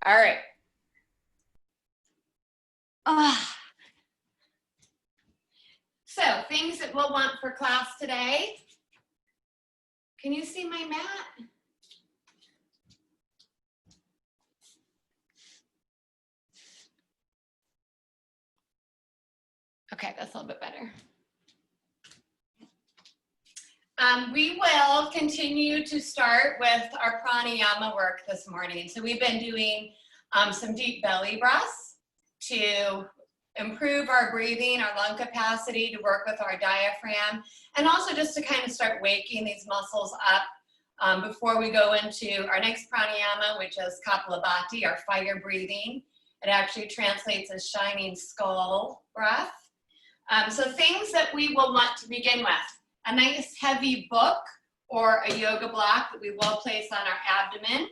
All right. So things that we'll want for class today. Can you see my mat? Okay, that's a little bit better. We will continue to start with our pranayama work this morning. So we've been doing some deep belly breaths to improve our breathing, our lung capacity, to work with our diaphragm, and also just to kind of start waking these muscles up before we go into our next pranayama, which is Kapalabhati, our fire breathing. It actually translates as shining skull breath. So things that we will want to begin with. A nice heavy book or a yoga block that we will place on our abdomen.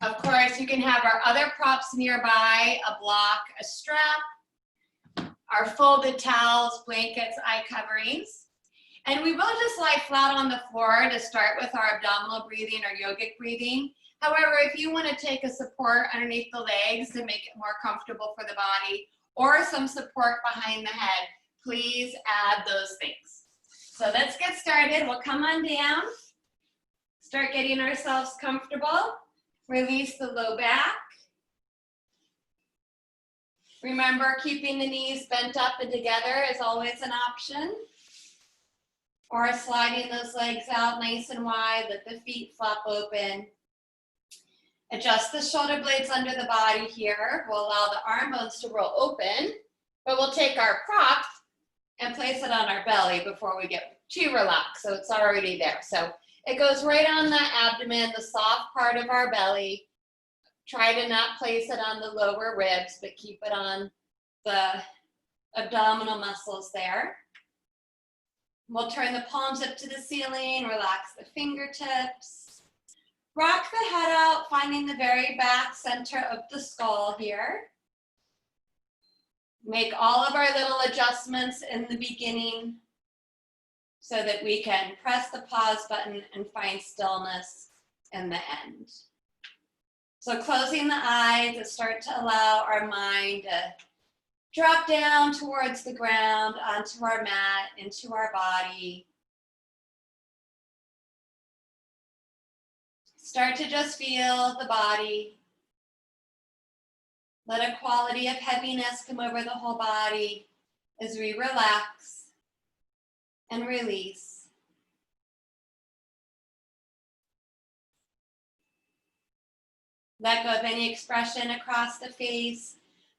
Of course, you can have our other props nearby, a block, a strap, our folded towels, blankets, eye coverings. And we will just lie flat on the floor to start with our abdominal breathing or yogic breathing. However, if you want to take a support underneath the legs to make it more comfortable for the body, or some support behind the head, please add those things. So let's get started. We'll come on down, start getting ourselves comfortable, release the low back. Remember, keeping the knees bent up and together is always an option. Or sliding those legs out nice and wide, let the feet flop open. Adjust the shoulder blades under the body here. We'll allow the arm bones to roll open, but we'll take our prop and place it on our belly before we get too relaxed, so it's already there. So it goes right on the abdomen, the soft part of our belly. Try to not place it on the lower ribs, but keep it on the abdominal muscles there. We'll turn the palms up to the ceiling, relax the fingertips. Rock the head out, finding the very back center of the skull here. Make all of our little adjustments in the beginning so that we can press the pause button and find stillness in the end. So closing the eyes to start to allow our mind to drop down towards the ground, onto our mat, into our body. Start to just feel the body. Let a quality of heaviness come over the whole body as we relax and release. Let go of any expression across the face.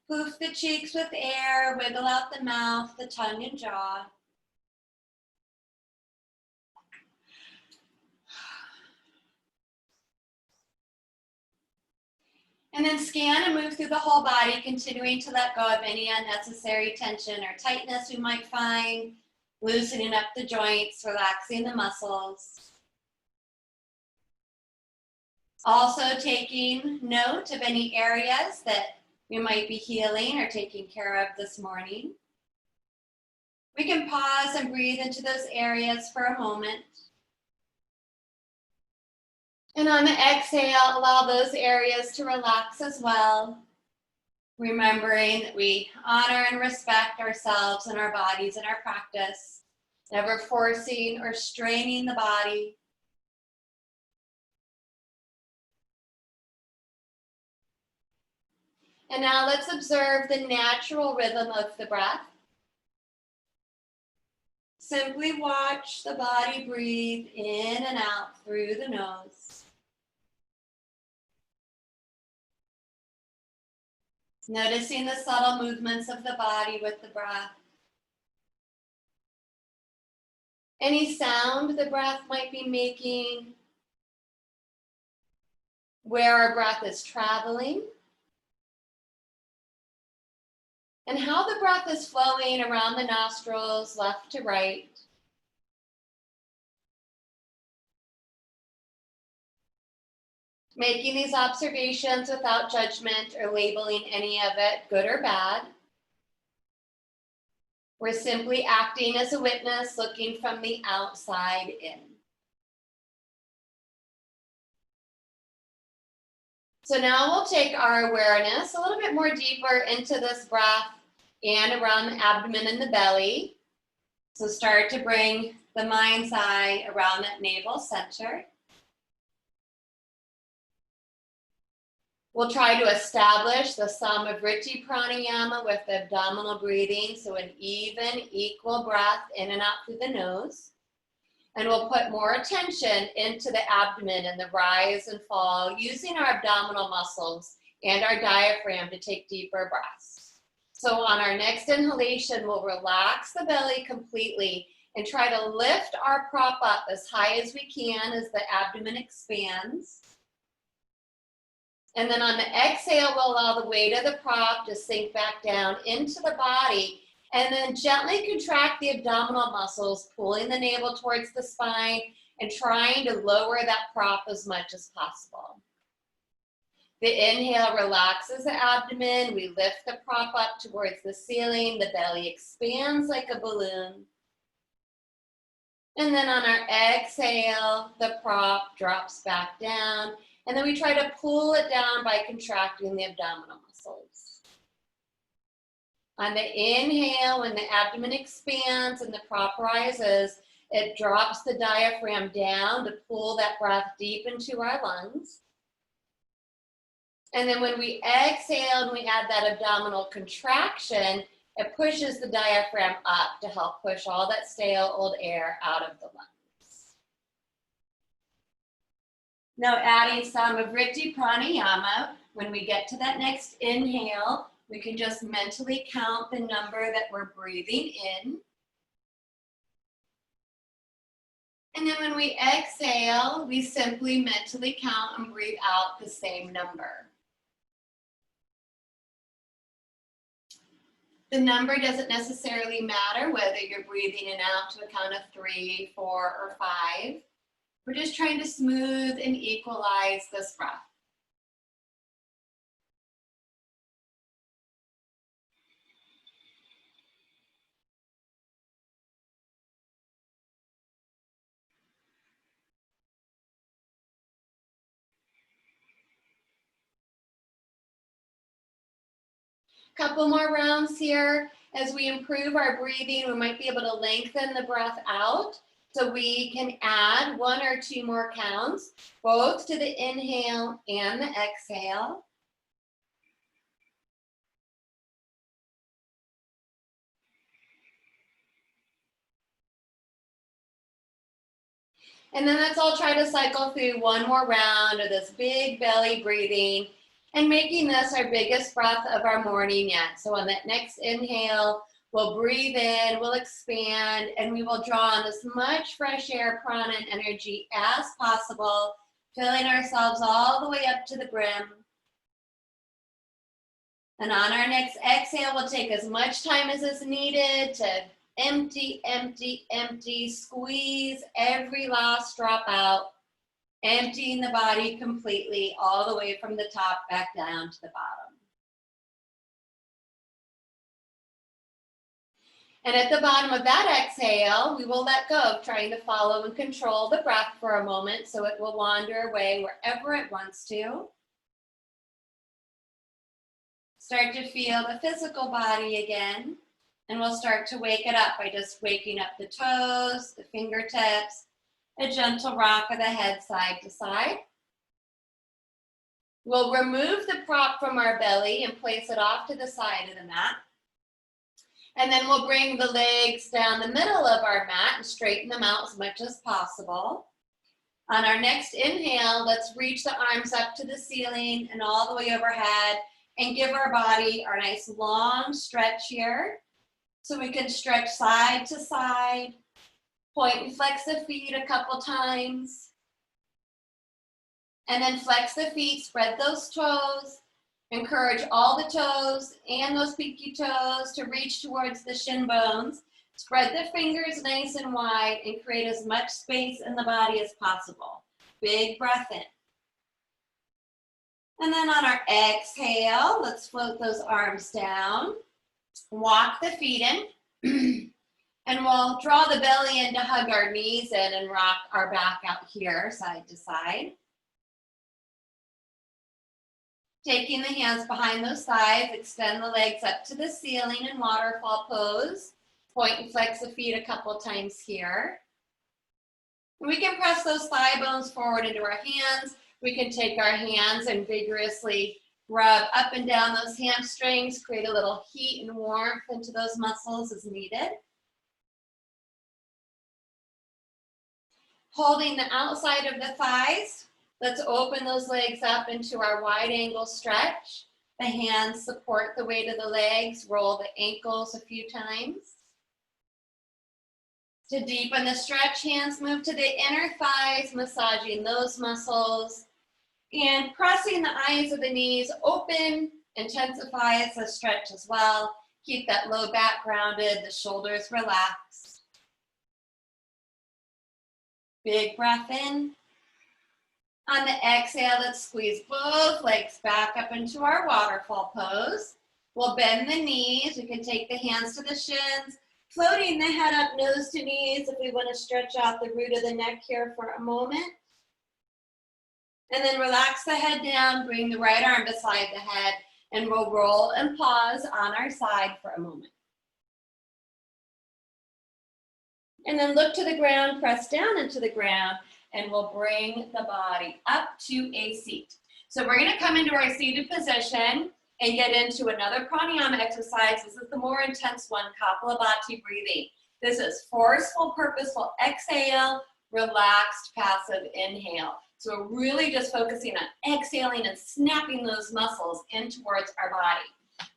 Poof the cheeks with air, wiggle out the mouth, the tongue and jaw. And then scan and move through the whole body, continuing to let go of any unnecessary tension or tightness we might find, loosening up the joints, relaxing the muscles. Also taking note of any areas that we might be healing or taking care of this morning. We can pause and breathe into those areas for a moment. And on the exhale, allow those areas to relax as well. Remembering that we honor and respect ourselves and our bodies in our practice, never forcing or straining the body. And now let's observe the natural rhythm of the breath. Simply watch the body breathe in and out through the nose. Noticing the subtle movements of the body with the breath. Any sound the breath might be making, where our breath is traveling, and how the breath is flowing around the nostrils, left to right. Making these observations without judgment or labeling any of it good or bad. We're simply acting as a witness, looking from the outside in. So now we'll take our awareness a little bit more deeper into this breath and around the abdomen and the belly. So start to bring the mind's eye around that navel center. We'll try to establish the Samavritti pranayama with the abdominal breathing, so an even, equal breath in and out through the nose. And we'll put more attention into the abdomen and the rise and fall using our abdominal muscles and our diaphragm to take deeper breaths. So on our next inhalation, we'll relax the belly completely and try to lift our prop up as high as we can as the abdomen expands. And then on the exhale, we'll allow the weight of the prop to sink back down into the body, and then gently contract the abdominal muscles, pulling the navel towards the spine and trying to lower that prop as much as possible. The inhale relaxes the abdomen. We lift the prop up towards the ceiling. The belly expands like a balloon. And then on our exhale, the prop drops back down. And then we try to pull it down by contracting the abdominal muscles. On the inhale, when the abdomen expands and the prop rises, it drops the diaphragm down to pull that breath deep into our lungs. And then when we exhale and we add that abdominal contraction, it pushes the diaphragm up to help push all that stale old air out of the lungs. Now adding Samavritti pranayama, when we get to that next inhale, we can just mentally count the number that we're breathing in. And then when we exhale, we simply mentally count and breathe out the same number. The number doesn't necessarily matter whether you're breathing in out to a count of 3, 4, or 5. We're just trying to smooth and equalize this breath. Couple more rounds here. As we improve our breathing, we might be able to lengthen the breath out. So we can add 1 or 2 more counts, both to the inhale and the exhale. And then let's all try to cycle through 1 more round of this big belly breathing and making this our biggest breath of our morning yet. So on that next inhale, we'll breathe in, we'll expand, and we will draw on as much fresh air, prana, and energy as possible, filling ourselves all the way up to the brim. And on our next exhale, we'll take as much time as is needed to empty, empty, empty, squeeze every last drop out, emptying the body completely all the way from the top back down to the bottom. And at the bottom of that exhale, we will let go of trying to follow and control the breath for a moment so it will wander away wherever it wants to. Start to feel the physical body again, and we'll start to wake it up by just waking up the toes, the fingertips, a gentle rock of the head side to side. We'll remove the prop from our belly and place it off to the side of the mat. And then we'll bring the legs down the middle of our mat and straighten them out as much as possible. On our next inhale, let's reach the arms up to the ceiling and all the way overhead and give our body our nice long stretch here. So we can stretch side to side, point and flex the feet a couple times. And then flex the feet, spread those toes. Encourage all the toes and those pinky toes to reach towards the shin bones. Spread the fingers nice and wide and create as much space in the body as possible. Big breath in. And then on our exhale, let's float those arms down. Walk the feet in. And we'll draw the belly in to hug our knees in and rock our back out here, side to side. Taking the hands behind those thighs, extend the legs up to the ceiling in waterfall pose. Point and flex the feet a couple times here. And we can press those thigh bones forward into our hands. We can take our hands and vigorously rub up and down those hamstrings, create a little heat and warmth into those muscles as needed. Holding the outside of the thighs, let's open those legs up into our wide angle stretch. The hands support the weight of the legs, roll the ankles a few times. To deepen the stretch, hands move to the inner thighs, massaging those muscles. And pressing the eyes of the knees open intensifies the stretch as well. Keep that low back grounded, the shoulders relaxed. Big breath in. On the exhale, let's squeeze both legs back up into our waterfall pose. We'll bend the knees. We can take the hands to the shins, floating the head up, nose to knees if we want to stretch out the root of the neck here for a moment. And then relax the head down, bring the right arm beside the head, and we'll roll and pause on our side for a moment. And then look to the ground, press down into the ground, and we'll bring the body up to a seat. So we're gonna come into our seated position and get into another pranayama exercise. This is the more intense one, Kapalabhati breathing. This is forceful, purposeful exhale, relaxed, passive inhale. So we're really just focusing on exhaling and snapping those muscles in towards our body.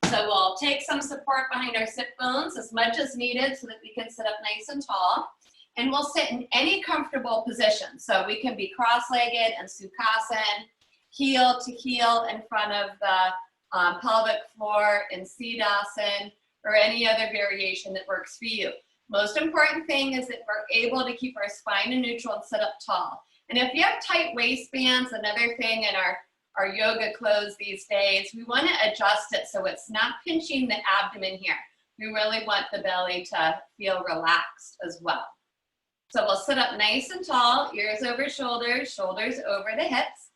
So we'll take some support behind our sit bones as much as needed so that we can sit up nice and tall. And we'll sit in any comfortable position. So we can be cross-legged and Sukhasana, heel to heel in front of the pelvic floor in Siddhasana, or any other variation that works for you. Most important thing is that we're able to keep our spine in neutral and sit up tall. And if you have tight waistbands, another thing in our yoga clothes these days, we want to adjust it so it's not pinching the abdomen here. We really want the belly to feel relaxed as well. So we'll sit up nice and tall, ears over shoulders, shoulders over the hips.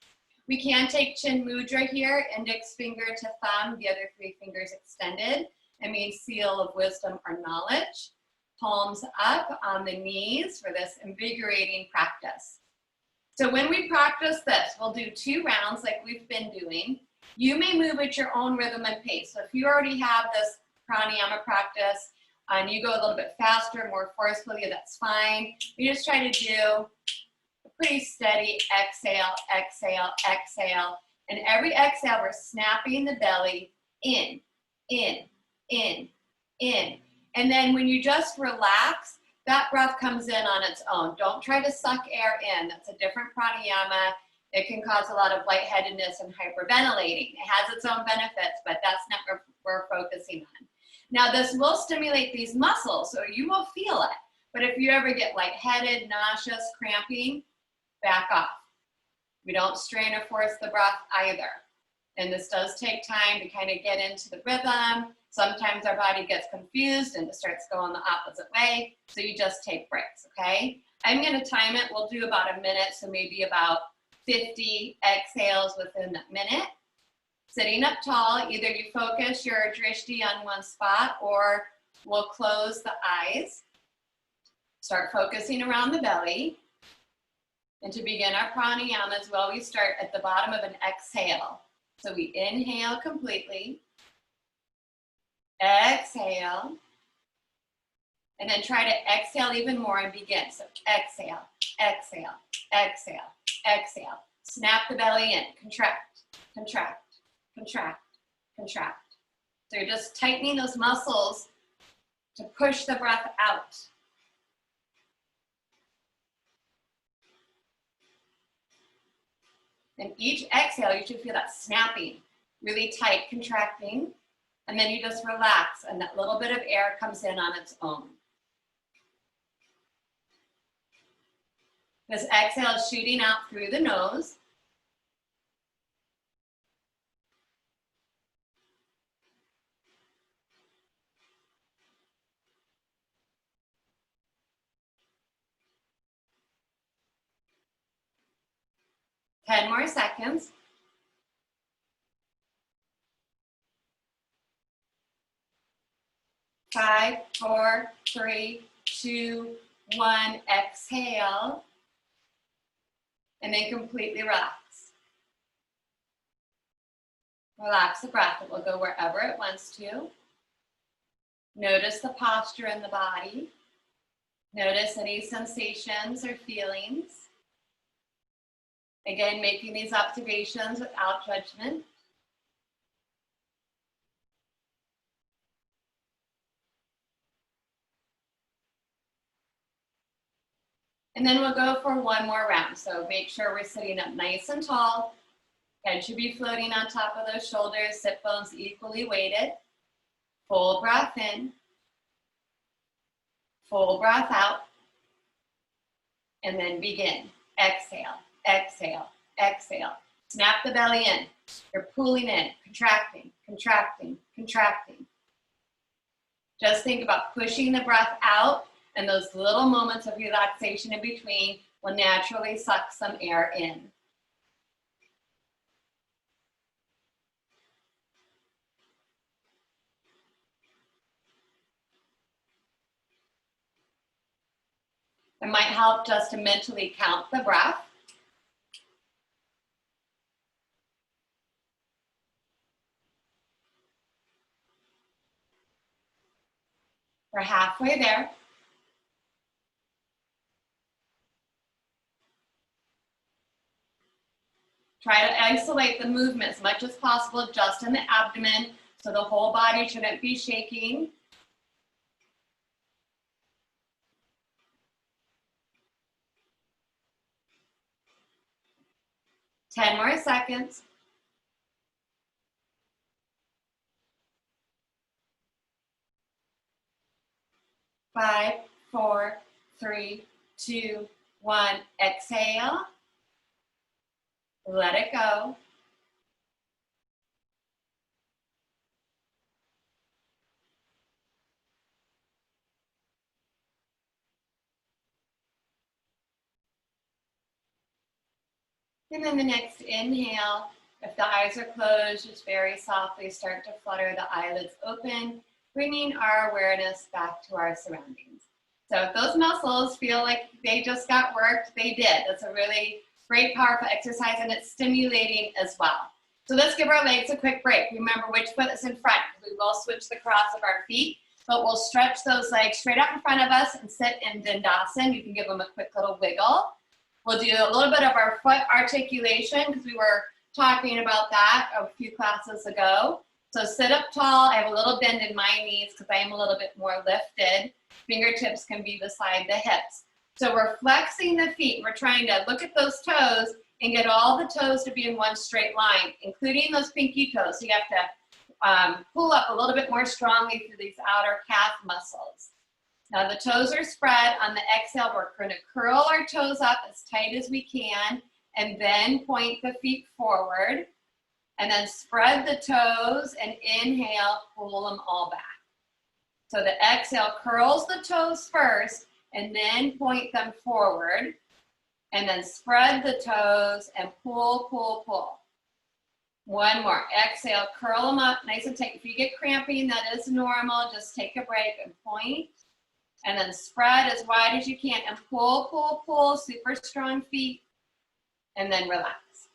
We can take chin mudra here, index finger to thumb, the other three fingers extended. It means seal of wisdom or knowledge. Palms up on the knees for this invigorating practice. So when we practice this, we'll do 2 rounds like we've been doing. You may move at your own rhythm and pace. So if you already have this pranayama practice and you go a little bit faster, more forcefully, that's fine. We just try to do a pretty steady exhale, exhale, exhale. And every exhale, we're snapping the belly in, in, in, in. And then when you just relax, that breath comes in on its own. Don't try to suck air in. That's a different pranayama. It can cause a lot of lightheadedness and hyperventilating. It has its own benefits, but that's not what we're focusing on. Now, this will stimulate these muscles, so you will feel it. But if you ever get lightheaded, nauseous, cramping, back off. We don't strain or force the breath either. And this does take time to kind of get into the rhythm. Sometimes our body gets confused and it starts going the opposite way. So you just take breaks, okay? I'm gonna time it. We'll do about a minute, so maybe about 50 exhales within that minute. Sitting up tall, either you focus your drishti on one spot or we'll close the eyes. Start focusing around the belly. And to begin our pranayama as well, we start at the bottom of an exhale. So we inhale completely. Exhale, and then try to exhale even more and begin. So exhale, exhale, exhale, exhale. Snap the belly in, contract, contract, contract, contract. So you're just tightening those muscles to push the breath out. And each exhale, you should feel that snapping, really tight, contracting. And then you just relax and that little bit of air comes in on its own. This exhale is shooting out through the nose. Ten more seconds. 5, 4, 3, 2, 1. Exhale. And then completely relax. Relax the breath. It will go wherever it wants to. Notice the posture in the body. Notice any sensations or feelings. Again, making these observations without judgment. And then we'll go for one more round. So make sure we're sitting up nice and tall. Head should be floating on top of those shoulders, sit bones equally weighted. Full breath in. Full breath out. And then begin. Exhale, exhale, exhale. Snap the belly in. You're pulling in, contracting, contracting, contracting. Just think about pushing the breath out, and those little moments of relaxation in between will naturally suck some air in. It might help just to mentally count the breath. We're halfway there. Try to isolate the movement as much as possible just in the abdomen, so the whole body shouldn't be shaking. Ten more seconds. Five, 4, 3, 2, 1. Exhale. Let it go. And then the next inhale, if the eyes are closed, just very softly start to flutter the eyelids open, bringing our awareness back to our surroundings. So if those muscles feel like they just got worked, they did. That's a really great, powerful exercise, and it's stimulating as well. So let's give our legs a quick break. Remember which foot is in front. We will switch the cross of our feet, but we'll stretch those legs straight up in front of us and sit in Dandasana. You can give them a quick little wiggle. We'll do a little bit of our foot articulation because we were talking about that a few classes ago. So sit up tall. I have a little bend in my knees because I am a little bit more lifted. Fingertips can be beside the hips. So we're flexing the feet. We're trying to look at those toes and get all the toes to be in one straight line, including those pinky toes. So you have to pull up a little bit more strongly through these outer calf muscles. Now the toes are spread. On the exhale, we're going to curl our toes up as tight as we can and then point the feet forward. And then spread the toes and inhale, pull them all back. So the exhale curls the toes first and then point them forward. And then spread the toes and pull, pull, pull. One more. Exhale, curl them up nice and tight. If you get cramping, that is normal. Just take a break and point. And then spread as wide as you can and pull, pull, pull. Super strong feet. And then relax.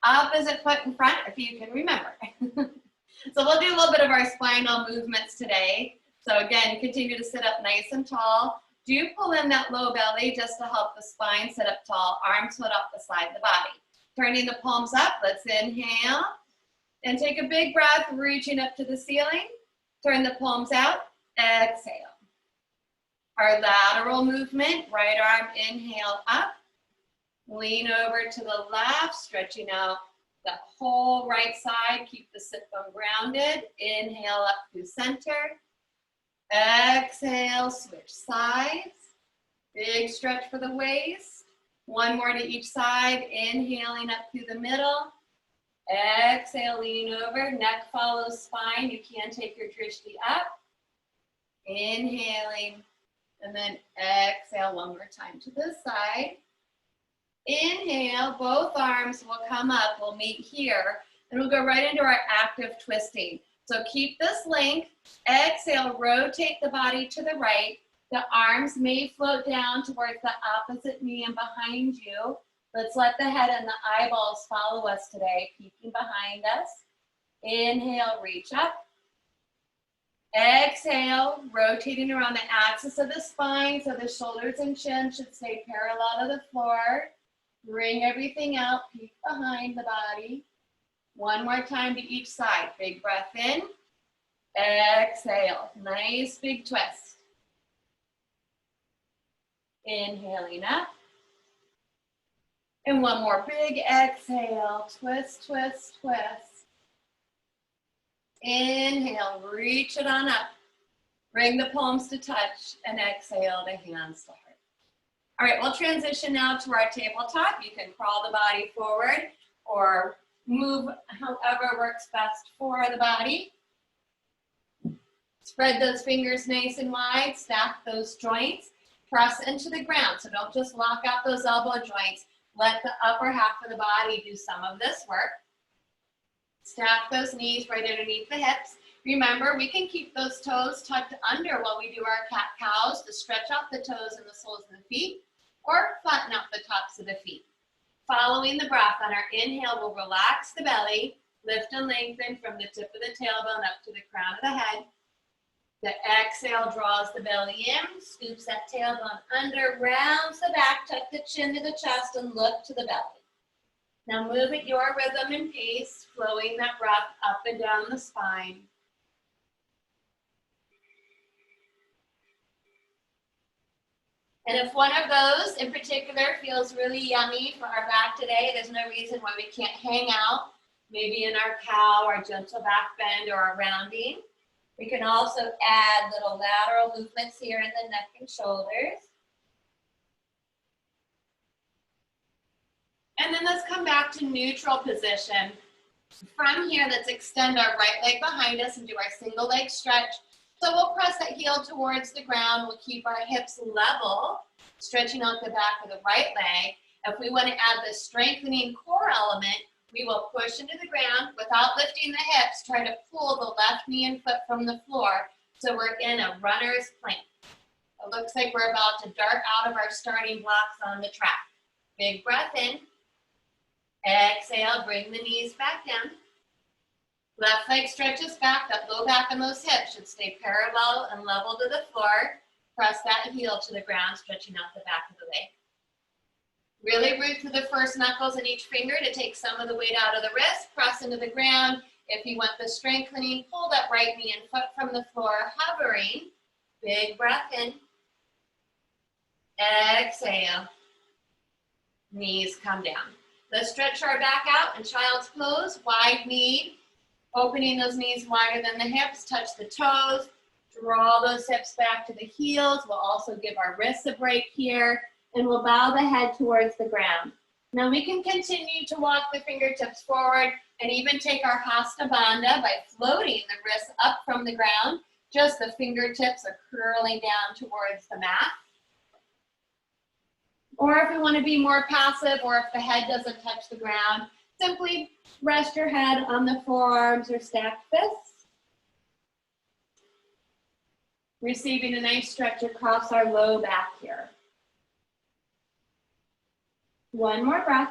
Opposite foot in front, if you can remember. So we'll do a little bit of our spinal movements today. So again, continue to sit up nice and tall. Do pull in that low belly just to help the spine sit up tall. Arms foot up beside the body. Turning the palms up, let's inhale. And take a big breath, reaching up to the ceiling. Turn the palms out, exhale. Our lateral movement, right arm inhale up. Lean over to the left, stretching out the whole right side. Keep the sit bone grounded. Inhale up through center. Exhale, switch sides. Big stretch for the waist. One more to each side. Inhaling up through the middle. Exhale, lean over. Neck follows spine. You can take your drishti up. Inhaling. And then exhale one more time to this side. Inhale, both arms will come up, we'll meet here, and we'll go right into our active twisting. So keep this length. Exhale, rotate the body to the right. The arms may float down towards the opposite knee and behind you. Let's let the head and the eyeballs follow us today, peeking behind us. Inhale, reach up. Exhale, rotating around the axis of the spine so the shoulders and chin should stay parallel to the floor. Bring everything out, peek behind the body. One more time to each side. Big breath in. Exhale. Nice big twist. Inhaling up. And one more big exhale. Twist, twist, twist. Inhale, reach it on up. Bring the palms to touch and exhale the hands to heart. All right, we'll transition now to our tabletop. You can crawl the body forward or move however works best for the body. Spread those fingers nice and wide, stack those joints, press into the ground. So don't just lock out those elbow joints. Let the upper half of the body do some of this work. Stack those knees right underneath the hips. Remember, we can keep those toes tucked under while we do our cat-cows to stretch out the toes and the soles of the feet, or flatten out the tops of the feet. Following the breath, on our inhale, we'll relax the belly, lift and lengthen from the tip of the tailbone up to the crown of the head. The exhale draws the belly in, scoops that tailbone under, rounds the back, tuck the chin to the chest, and look to the belly. Now move at your rhythm and pace, flowing that breath up and down the spine. And if one of those in particular feels really yummy for our back today, there's no reason why we can't hang out, maybe in our cow, our gentle back bend, or our rounding. We can also add little lateral movements here in the neck and shoulders. And then let's come back to neutral position. From here, let's extend our right leg behind us and do our single leg stretch. So we'll press that heel towards the ground. We'll keep our hips level, stretching out the back of the right leg. If we want to add the strengthening core element, we will push into the ground without lifting the hips. Try to pull the left knee and foot from the floor so we're in a runner's plank. It looks like we're about to dart out of our starting blocks on the track. Big breath in. Exhale, bring the knees back down. Left leg stretches back. That low back and those hips should stay parallel and level to the floor. Press that heel to the ground, stretching out the back of the leg. Really root through the first knuckles in each finger to take some of the weight out of the wrist. Press into the ground. If you want the strengthening, pull that right knee and foot from the floor, hovering. Big breath in. Exhale. Knees come down. Let's stretch our back out in child's pose, wide knee. Opening those knees wider than the hips, touch the toes, draw those hips back to the heels. We'll also give our wrists a break here, and we'll bow the head towards the ground. Now we can continue to walk the fingertips forward and even take our Hasta Bandha by floating the wrists up from the ground. Just the fingertips are curling down towards the mat. Or if we want to be more passive, or if the head doesn't touch the ground, simply rest your head on the forearms or stacked fists. Receiving a nice stretch across our low back here. One more breath.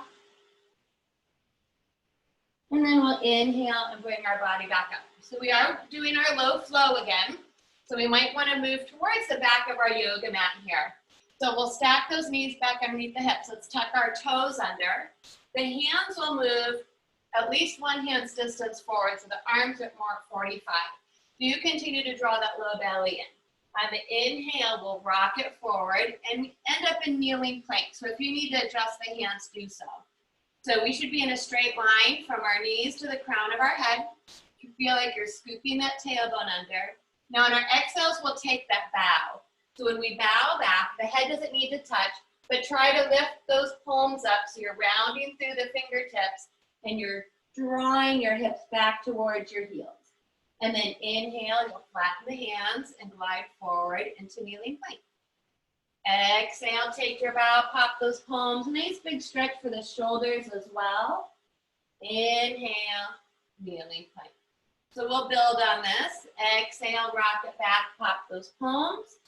And then we'll inhale and bring our body back up. So we are doing our low flow again. So we might want to move towards the back of our yoga mat here. So we'll stack those knees back underneath the hips. Let's tuck our toes under. The hands will move at least one hand's distance forward, so the arms are more 45. Do continue to draw that low belly in. On the inhale, we'll rock it forward and end up in kneeling plank. So if you need to adjust the hands, do so. So we should be in a straight line from our knees to the crown of our head. You feel like you're scooping that tailbone under. Now on our exhales, we'll take that bow. So when we bow back, the head doesn't need to touch, but try to lift those palms up so you're rounding through the fingertips and you're drawing your hips back towards your heels. And then inhale, you'll flatten the hands and glide forward into kneeling plank. Exhale, take your bow, pop those palms. Nice big stretch for the shoulders as well. Inhale, kneeling plank. So we'll build on this. Exhale, rock it back, pop those palms.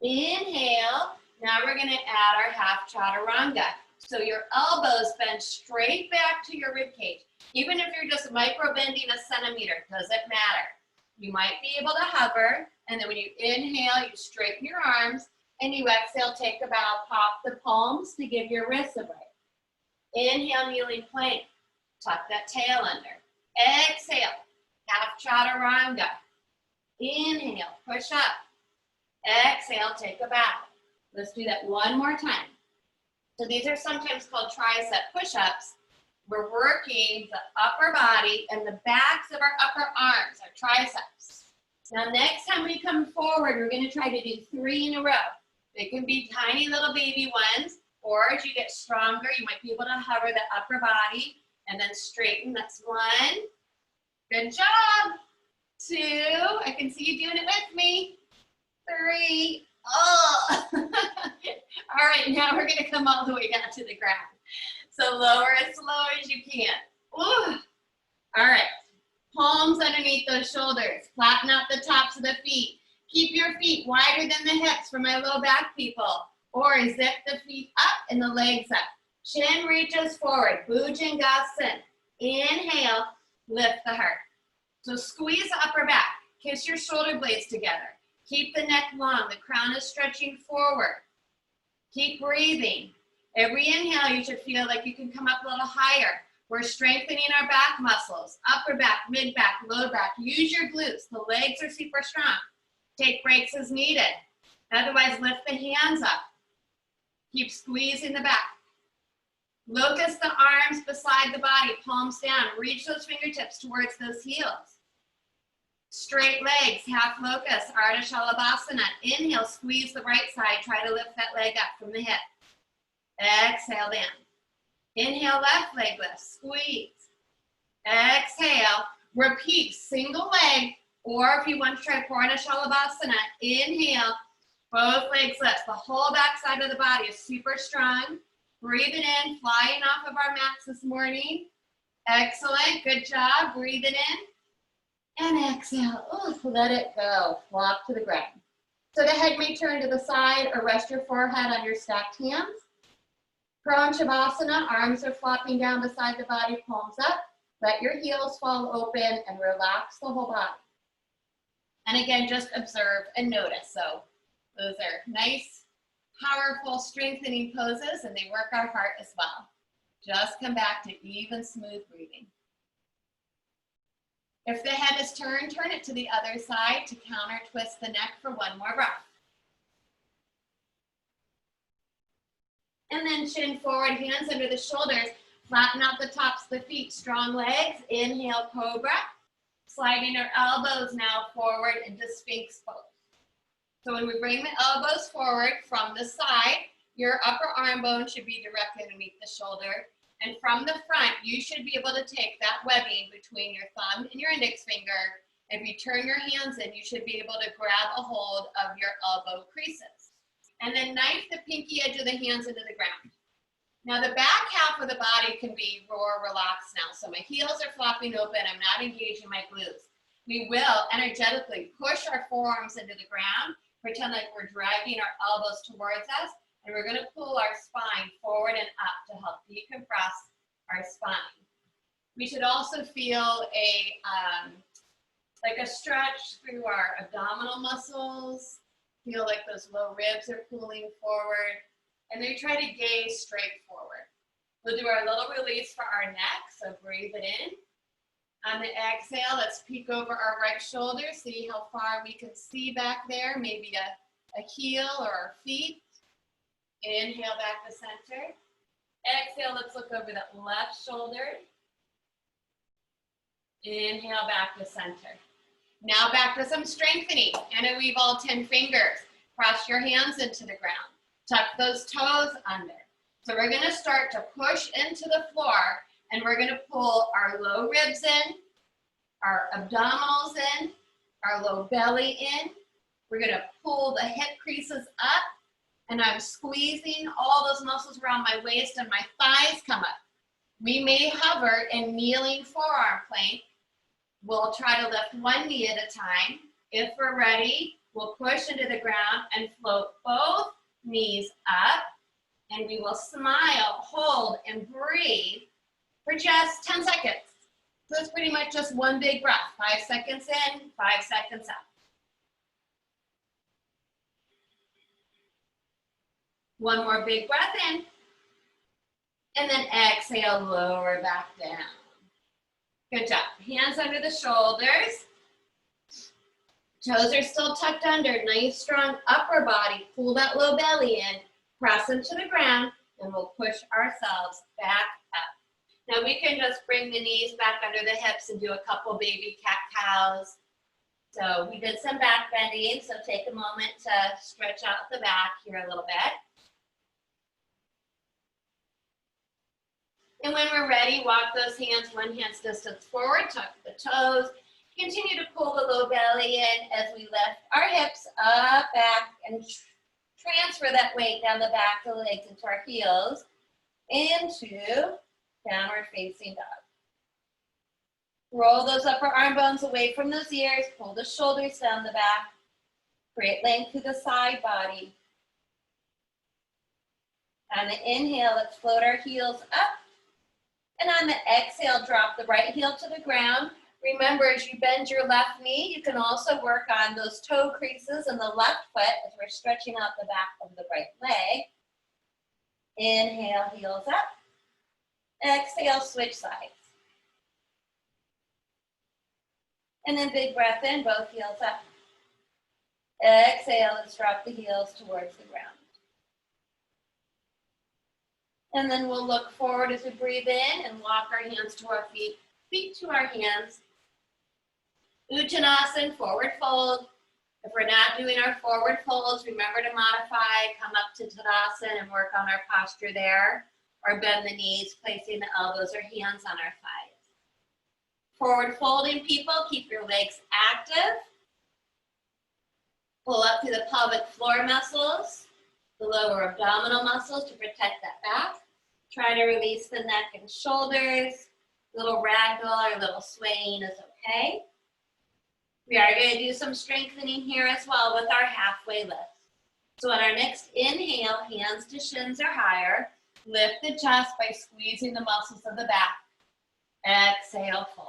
Inhale. Now we're gonna add our half chaturanga. So your elbows bend straight back to your rib cage. Even if you're just micro bending a centimeter, doesn't matter. You might be able to hover, and then when you inhale, you straighten your arms, and you exhale, take a bow, pop the palms to give your wrists a break. Inhale, kneeling plank. Tuck that tail under. Exhale, half chaturanga. Inhale, push up. Exhale, take a bow. Let's do that one more time. So these are sometimes called tricep push-ups. We're working the upper body and the backs of our upper arms, our triceps. Now next time we come forward, we're gonna try to do 3 in a row. They can be tiny little baby ones, or as you get stronger, you might be able to hover the upper body and then straighten. That's 1. Good job. 2, I can see you doing it with me. 3, oh. All right, now we're gonna come all the way down to the ground. So lower as slow as you can. Ooh. All right, palms underneath those shoulders. Flatten out the tops of the feet. Keep your feet wider than the hips for my low back people. Or zip the feet up and the legs up. Chin reaches forward, Bhujangasana. Inhale, lift the heart. So squeeze the upper back. Kiss your shoulder blades together. Keep the neck long, the crown is stretching forward. Keep breathing. Every inhale, you should feel like you can come up a little higher. We're strengthening our back muscles, upper back, mid back, low back. Use your glutes. The legs are super strong. Take breaks as needed. Otherwise, lift the hands up. Keep squeezing the back. Locust the arms beside the body, palms down. Reach those fingertips towards those heels. Straight legs, half locust, Ardha Shalabhasana. Inhale, squeeze the right side. Try to lift that leg up from the hip. Exhale down. Inhale, left leg lift, squeeze. Exhale, repeat, single leg, or if you want to try Purna Shalabhasana, inhale, both legs lift. The whole back side of the body is super strong. Breathe it in, flying off of our mats this morning. Excellent, good job, breathe it in. And exhale, ooh, let it go, flop to the ground. So the head may turn to the side or rest your forehead on your stacked hands. Prone Shavasana, arms are flopping down beside the body, palms up. Let your heels fall open and relax the whole body. And again, just observe and notice. So those are nice, powerful, strengthening poses, and they work our heart as well. Just come back to even, smooth breathing. If the head is turned, turn it to the other side to counter twist the neck for one more breath. And then chin forward, hands under the shoulders, flatten out the tops of the feet, strong legs, inhale, cobra. Sliding our elbows now forward into Sphinx pose. So when we bring the elbows forward from the side, your upper arm bone should be directly underneath the shoulder. And from the front, you should be able to take that webbing between your thumb and your index finger. If you turn your hands in, you should be able to grab a hold of your elbow creases. And then knife the pinky edge of the hands into the ground. Now the back half of the body can be more relaxed now. So my heels are flopping open. I'm not engaging my glutes. We will energetically push our forearms into the ground, pretend like we're dragging our elbows towards us, and we're gonna pull our spine forward and up to help decompress our spine. We should also feel like a stretch through our abdominal muscles. Feel like those low ribs are pulling forward. And then try to gaze straight forward. We'll do our little release for our neck, so breathe it in. On the exhale, let's peek over our right shoulder, see how far we can see back there, maybe a heel or our feet. Inhale back to center. Exhale, let's look over that left shoulder. Inhale back to center. Now back to some strengthening. And weave all 10 fingers. Press your hands into the ground. Tuck those toes under. So we're gonna start to push into the floor, and we're gonna pull our low ribs in, our abdominals in, our low belly in. We're gonna pull the hip creases up, and I'm squeezing all those muscles around my waist, and my thighs come up. We may hover in kneeling forearm plank. We'll try to lift one knee at a time. If we're ready, we'll push into the ground and float both knees up, and we will smile, hold, and breathe for just 10 seconds. So it's pretty much just one big breath. 5 seconds in, 5 seconds out. One more big breath in, and then exhale, lower back down. Good job. Hands under the shoulders. Toes are still tucked under. Nice, strong upper body. Pull that low belly in. Press into the ground, and we'll push ourselves back up. Now we can just bring the knees back under the hips and do a couple baby cat-cows. So we did some back bending, so take a moment to stretch out the back here a little bit. And when we're ready, walk those hands one hand's distance forward, tuck the toes. Continue to pull the low belly in as we lift our hips up, back, and transfer that weight down the back of the legs into our heels into downward facing dog. Roll those upper arm bones away from those ears. Pull the shoulders down the back. Create length through the side body. On the inhale, let's float our heels up. And on the exhale, drop the right heel to the ground. Remember, as you bend your left knee, you can also work on those toe creases in the left foot as we're stretching out the back of the right leg. Inhale, heels up. Exhale, switch sides. And then big breath in, both heels up. Exhale, let's drop the heels towards the ground. And then we'll look forward as we breathe in and walk our hands to our feet, feet to our hands. Uttanasana, forward fold. If we're not doing our forward folds, remember to modify, come up to Tadasana and work on our posture there, or bend the knees, placing the elbows or hands on our thighs. Forward folding people, keep your legs active. Pull up through the pelvic floor muscles, the lower abdominal muscles to protect that back. Try to release the neck and shoulders. Little ragdoll or little swaying is okay. We are going to do some strengthening here as well with our halfway lift. So on our next inhale, hands to shins or higher. Lift the chest by squeezing the muscles of the back. Exhale, fold.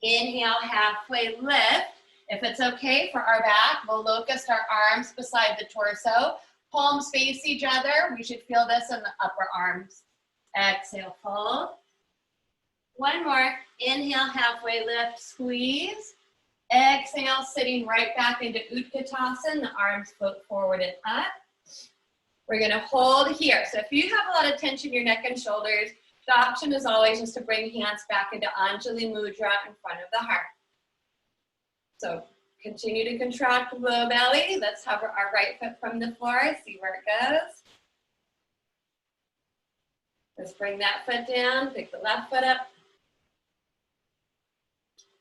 Inhale, halfway lift. If it's okay for our back, we'll locust our arms beside the torso. Palms face each other. We should feel this in the upper arms. Exhale, fold. One more. Inhale, halfway lift, squeeze. Exhale, sitting right back into Utkatasana. The arms float forward and up. We're going to hold here. So if you have a lot of tension in your neck and shoulders, the option is always just to bring hands back into Anjali Mudra in front of the heart. So continue to contract the low belly. Let's hover our right foot from the floor. See where it goes. Let's bring that foot down. Pick the left foot up.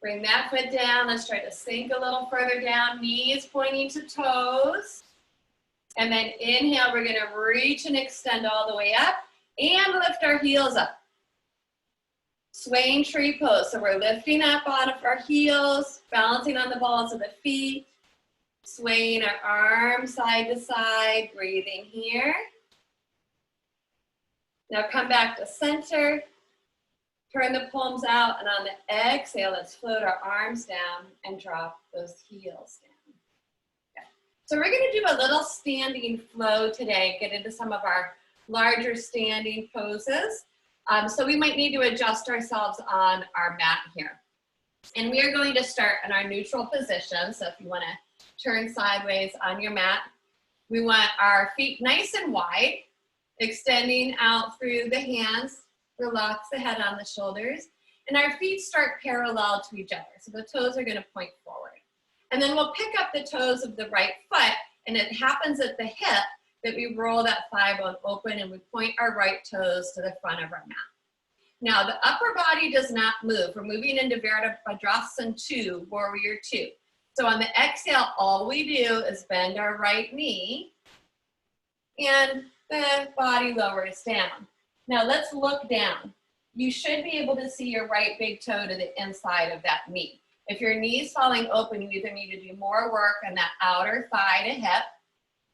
Bring that foot down. Let's try to sink a little further down. Knees pointing to toes. And then inhale, we're going to reach and extend all the way up and lift our heels up. Swaying tree pose. So we're lifting up out of our heels, balancing on the balls of the feet, swaying our arms side to side, breathing here. Now come back to center. Turn the palms out, and on the exhale, let's float our arms down and drop those heels down. Okay. So we're going to do a little standing flow today, get into some of our larger standing poses. So we might need to adjust ourselves on our mat here. And we are going to start in our neutral position. So if you want to turn sideways on your mat, we want our feet nice and wide, extending out through the hands. Relax the head on the shoulders, and our feet start parallel to each other. So the toes are going to point forward. And then we'll pick up the toes of the right foot, and it happens at the hip that we roll that thigh bone open and we point our right toes to the front of our mat. Now the upper body does not move. We're moving into Virabhadrasana 2, Warrior 2. So on the exhale, all we do is bend our right knee, and the body lowers down. Now let's look down. you should be able to see your right big toe to the inside of that knee. If your knee's falling open, you either need to do more work on that outer thigh to hip,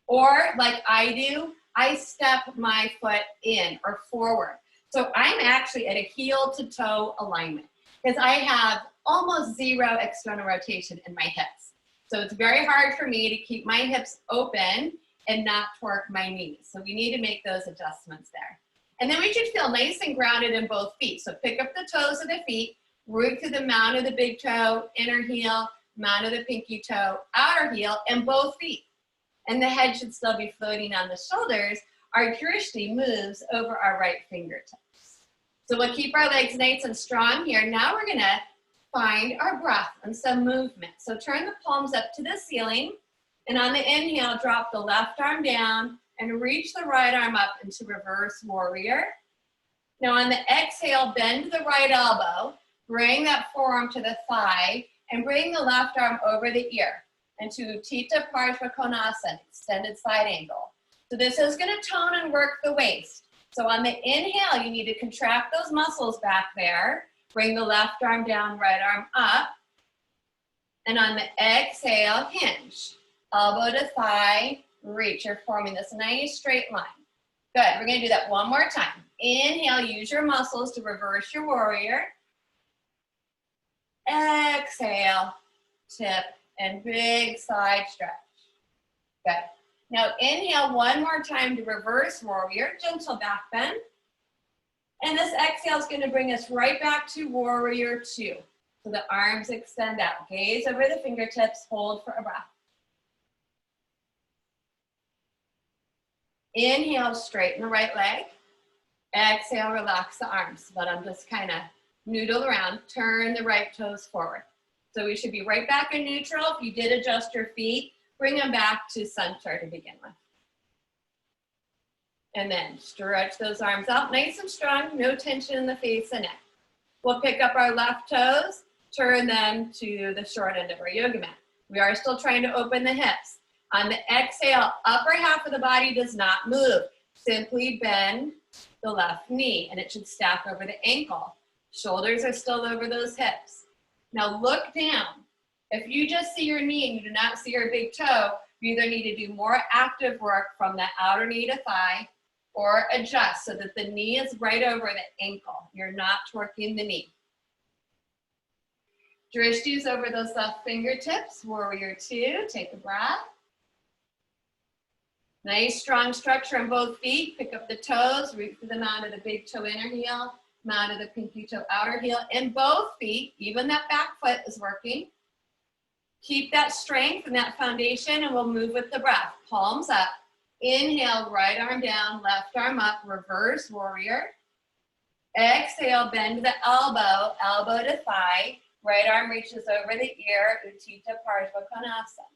or like I do, I step my foot in or forward. So I'm actually at a heel to toe alignment because I have almost zero external rotation in my hips. So it's very hard for me to keep my hips open and not torque my knees. So we need to make those adjustments there. And then we should feel nice and grounded in both feet. So pick up the toes of the feet, root through the mound of the big toe, inner heel, mound of the pinky toe, outer heel, and both feet. And the head should still be floating on the shoulders. Our drishti moves over our right fingertips. So we'll keep our legs nice and strong here. Now we're gonna find our breath and some movement. So turn the palms up to the ceiling, and on the inhale, drop the left arm down and reach the right arm up into reverse warrior. Now on the exhale, bend the right elbow, bring that forearm to the thigh, and bring the left arm over the ear into Utthita Parshva Konasana, extended side angle. So this is gonna tone and work the waist. So on the inhale, you need to contract those muscles back there. Bring the left arm down, right arm up. And on the exhale, hinge. Elbow to thigh, reach. You're forming this nice straight line. Good, we're gonna do that one more time. Inhale, use your muscles to reverse your warrior. Exhale, tip, and big side stretch. Good. Now inhale one more time to reverse warrior, gentle back bend. And this exhale is going to bring us right back to warrior two. So the arms extend out, gaze over the fingertips, hold for a breath. Inhale, straighten the right leg. Exhale, relax the arms. Let them just kind of noodle around. Turn the right toes forward. So we should be right back in neutral. If you did adjust your feet, bring them back to center to begin with. And then stretch those arms out nice and strong, no tension in the face and neck. We'll pick up our left toes, turn them to the short end of our yoga mat. We are still trying to open the hips. On the exhale, upper half of the body does not move. Simply bend the left knee and it should stack over the ankle. Shoulders are still over those hips. Now look down. If you just see your knee and you do not see your big toe, you either need to do more active work from the outer knee to thigh or adjust so that the knee is right over the ankle. You're not torquing the knee. Drishtis over those left fingertips, warrior two, take a breath. Nice strong structure on both feet. Pick up the toes, root through the mound of the big toe inner heel, mound of the pinky toe outer heel, and both feet, even that back foot is working. Keep that strength and that foundation and we'll move with the breath. Palms up. Inhale, right arm down, left arm up, reverse warrior. Exhale, bend the elbow, elbow to thigh. Right arm reaches over the ear, Utthita Parshva Konasana.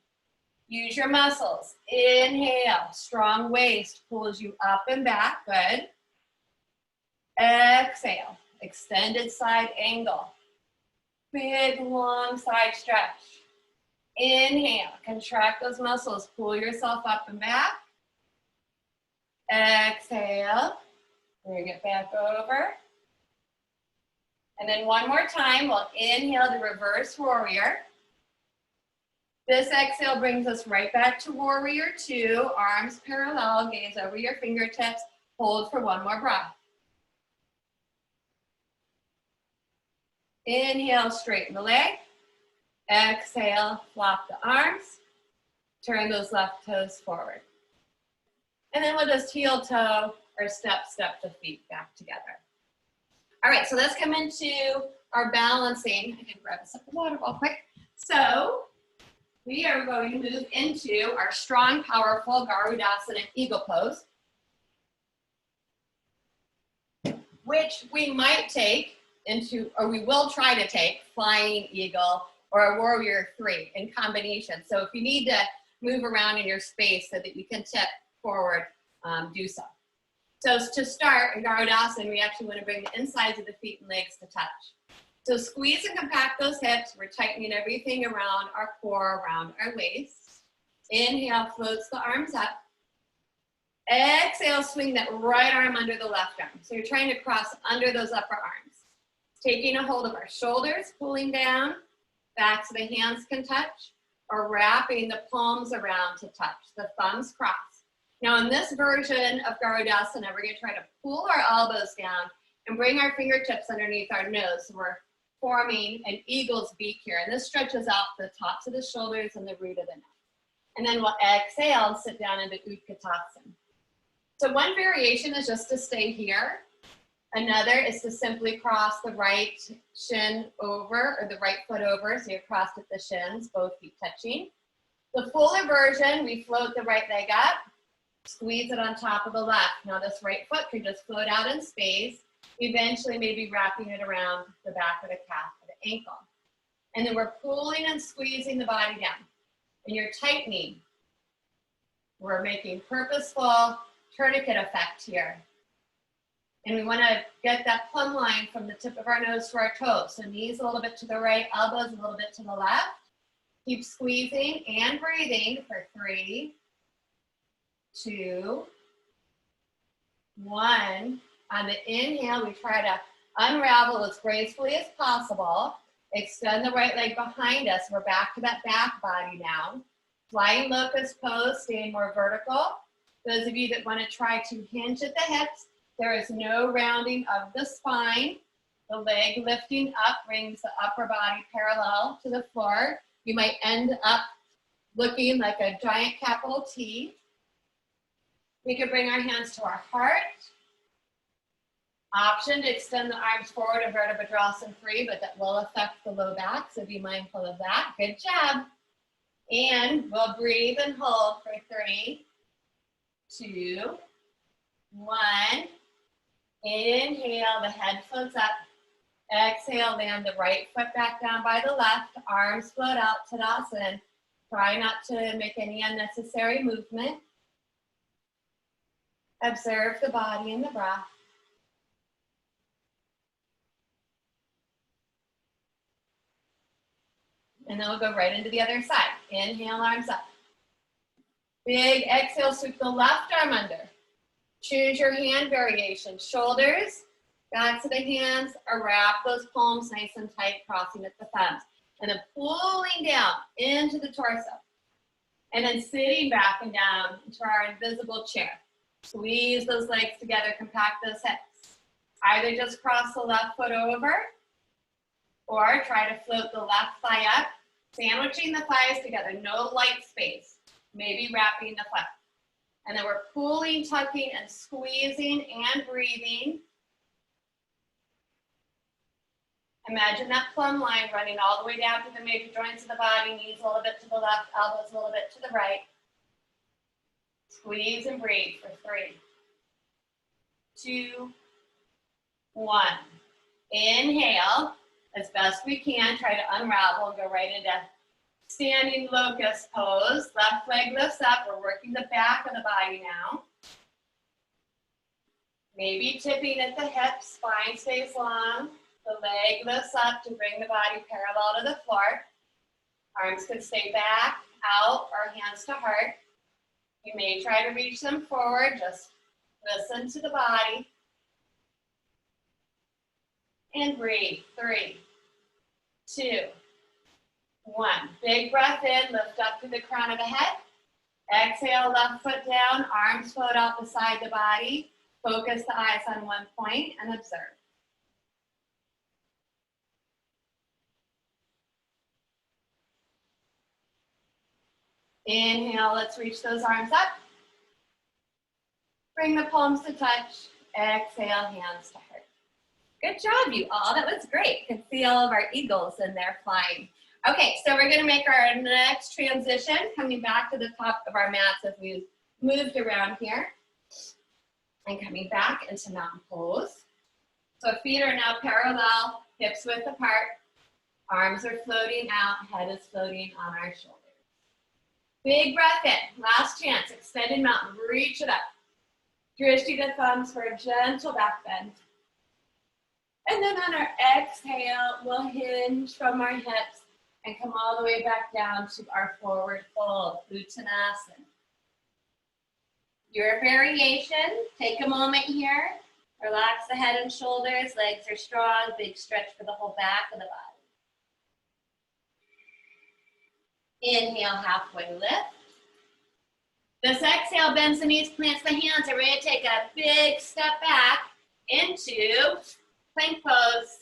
Use your muscles. Inhale, strong waist pulls you up and back, good. Exhale, extended side angle. Big, long side stretch. Inhale, contract those muscles, pull yourself up and back. Exhale, bring it back over. And then one more time, we'll inhale to reverse warrior. This exhale brings us right back to warrior two, arms parallel, gaze over your fingertips, hold for one more breath. Inhale, straighten the leg. Exhale, flop the arms. Turn those left toes forward. And then we'll just heel toe or step the feet back together. All right, so let's come into our balancing. I can grab a sip of water real quick. So we are going to move into our strong, powerful Garudasana eagle pose, which we might take into, or we will try to take, flying eagle or a warrior three in combination. So if you need to move around in your space so that you can tip forward, do so. So to start in Garudasana, we actually want to bring the insides of the feet and legs to touch. So squeeze and compact those hips. We're tightening everything around our core, around our waist. Inhale, floats the arms up. Exhale, swing that right arm under the left arm. So you're trying to cross under those upper arms. Taking a hold of our shoulders, pulling down, back so the hands can touch, or wrapping the palms around to touch, the thumbs cross. Now in this version of Garudasana, we're gonna try to pull our elbows down and bring our fingertips underneath our nose. So we're forming an eagle's beak here. And this stretches out the tops of the shoulders and the root of the neck. And then we'll exhale and sit down into Utkatasana. So one variation is just to stay here. Another is to simply cross the right shin over, or the right foot over, so you're crossed at the shins, both feet touching. The fuller version, we float the right leg up, squeeze it on top of the left. Now this right foot could just float out in space, eventually maybe wrapping it around the back of the calf or the ankle. And then we're pulling and squeezing the body down. And you're tightening. We're making purposeful tourniquet effect here. And we want to get that plumb line from the tip of our nose to our toes. So knees a little bit to the right, elbows a little bit to the left. Keep squeezing and breathing for 3, 2, 1. On the inhale, we try to unravel as gracefully as possible. Extend the right leg behind us. We're back to that back body now. Flying locust pose, staying more vertical. Those of you that want to try to hinge at the hips, there is no rounding of the spine. The leg lifting up brings the upper body parallel to the floor. You might end up looking like a giant capital T. We can bring our hands to our heart. Option to extend the arms forward and vertebra Virabhadrasana free, but that will affect the low back, so be mindful of that. Good job. And we'll breathe and hold for 3, 2, 1. Inhale, the head floats up. Exhale, land the right foot back down by the left. Arms float out, Tadasana. Try not to make any unnecessary movement. Observe the body and the breath. And then we'll go right into the other side. Inhale, arms up. Big exhale, sweep the left arm under. Choose your hand variation. Shoulders, back to the hands, or wrap those palms nice and tight, crossing at the thumbs. And then pulling down into the torso. And then sitting back and down into our invisible chair. Squeeze those legs together, compact those hips. Either just cross the left foot over, or try to float the left thigh up, sandwiching the thighs together, no light space, maybe wrapping the foot. And then we're pulling, tucking, and squeezing and breathing. Imagine that plumb line running all the way down to the major joints of the body, knees a little bit to the left, elbows a little bit to the right. Squeeze and breathe for 3, 2, 1. Inhale. As best we can, try to unravel and go right into standing locust pose. Left leg lifts up. We're working the back of the body now. Maybe tipping at the hips, spine stays long. The leg lifts up to bring the body parallel to the floor. Arms can stay back, out, or hands to heart. You may try to reach them forward. Just listen to the body. And breathe. 3, 2, 1. Big breath in, lift up to the crown of the head. Exhale, left foot down, arms float out beside the body. Focus the eyes on one point and observe. Inhale, let's reach those arms up. Bring the palms to touch. Exhale, hands to heart. Good job, you all. That was great. You can see all of our eagles in there flying. Okay, so we're going to make our next transition, coming back to the top of our mats as we've moved around here. And coming back into mountain pose. So feet are now parallel, hips width apart. Arms are floating out, head is floating on our shoulders. Big breath in. Last chance. Extended mountain. Reach it up. Drishti to thumbs for a gentle back bend. And then on our exhale, we'll hinge from our hips and come all the way back down to our forward fold, Uttanasana. Your variation, take a moment here. Relax the head and shoulders, legs are strong, big stretch for the whole back of the body. Inhale, halfway lift. This exhale bends the knees, plants the hands, and we're gonna take a big step back into plank pose.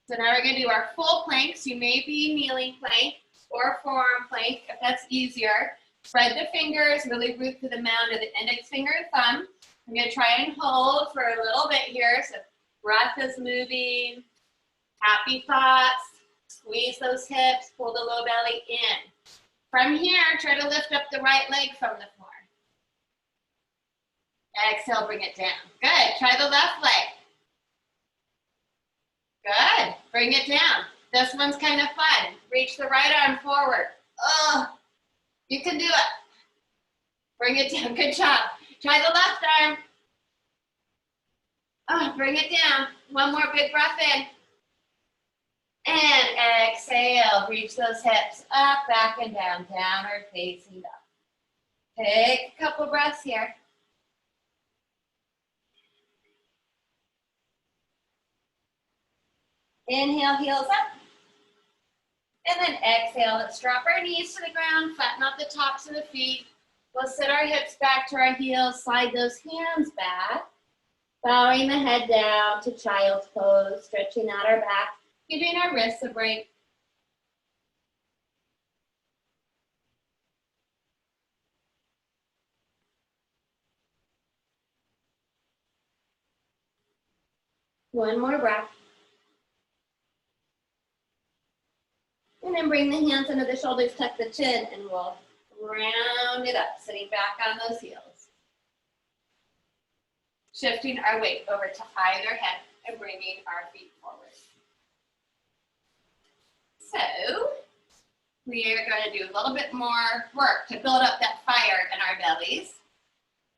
So now we're gonna do our full planks. You may be kneeling plank or forearm plank if that's easier. Spread the fingers, really root through the mound of the index finger and thumb. I'm gonna try and hold for a little bit here. So breath is moving, happy thoughts, squeeze those hips, pull the low belly in. From here, try to lift up the right leg from the floor. Exhale, bring it down. Good, try the left leg. Good, bring it down. This one's kind of fun. Reach the right arm forward. Oh, you can do it. Bring it down, good job. Try the left arm. Oh, bring it down. One more big breath in. And exhale, reach those hips up, back and down, downward facing dog. Take a couple breaths here. Inhale, heels up. And then exhale, let's drop our knees to the ground, flatten out the tops of the feet. We'll sit our hips back to our heels, slide those hands back, bowing the head down to child's pose, stretching out our back, giving our wrists a break. One more breath. And then bring the hands under the shoulders, tuck the chin, and we'll round it up, sitting back on those heels. Shifting our weight over to either head and bringing our feet forward. So, we are going to do a little bit more work to build up that fire in our bellies.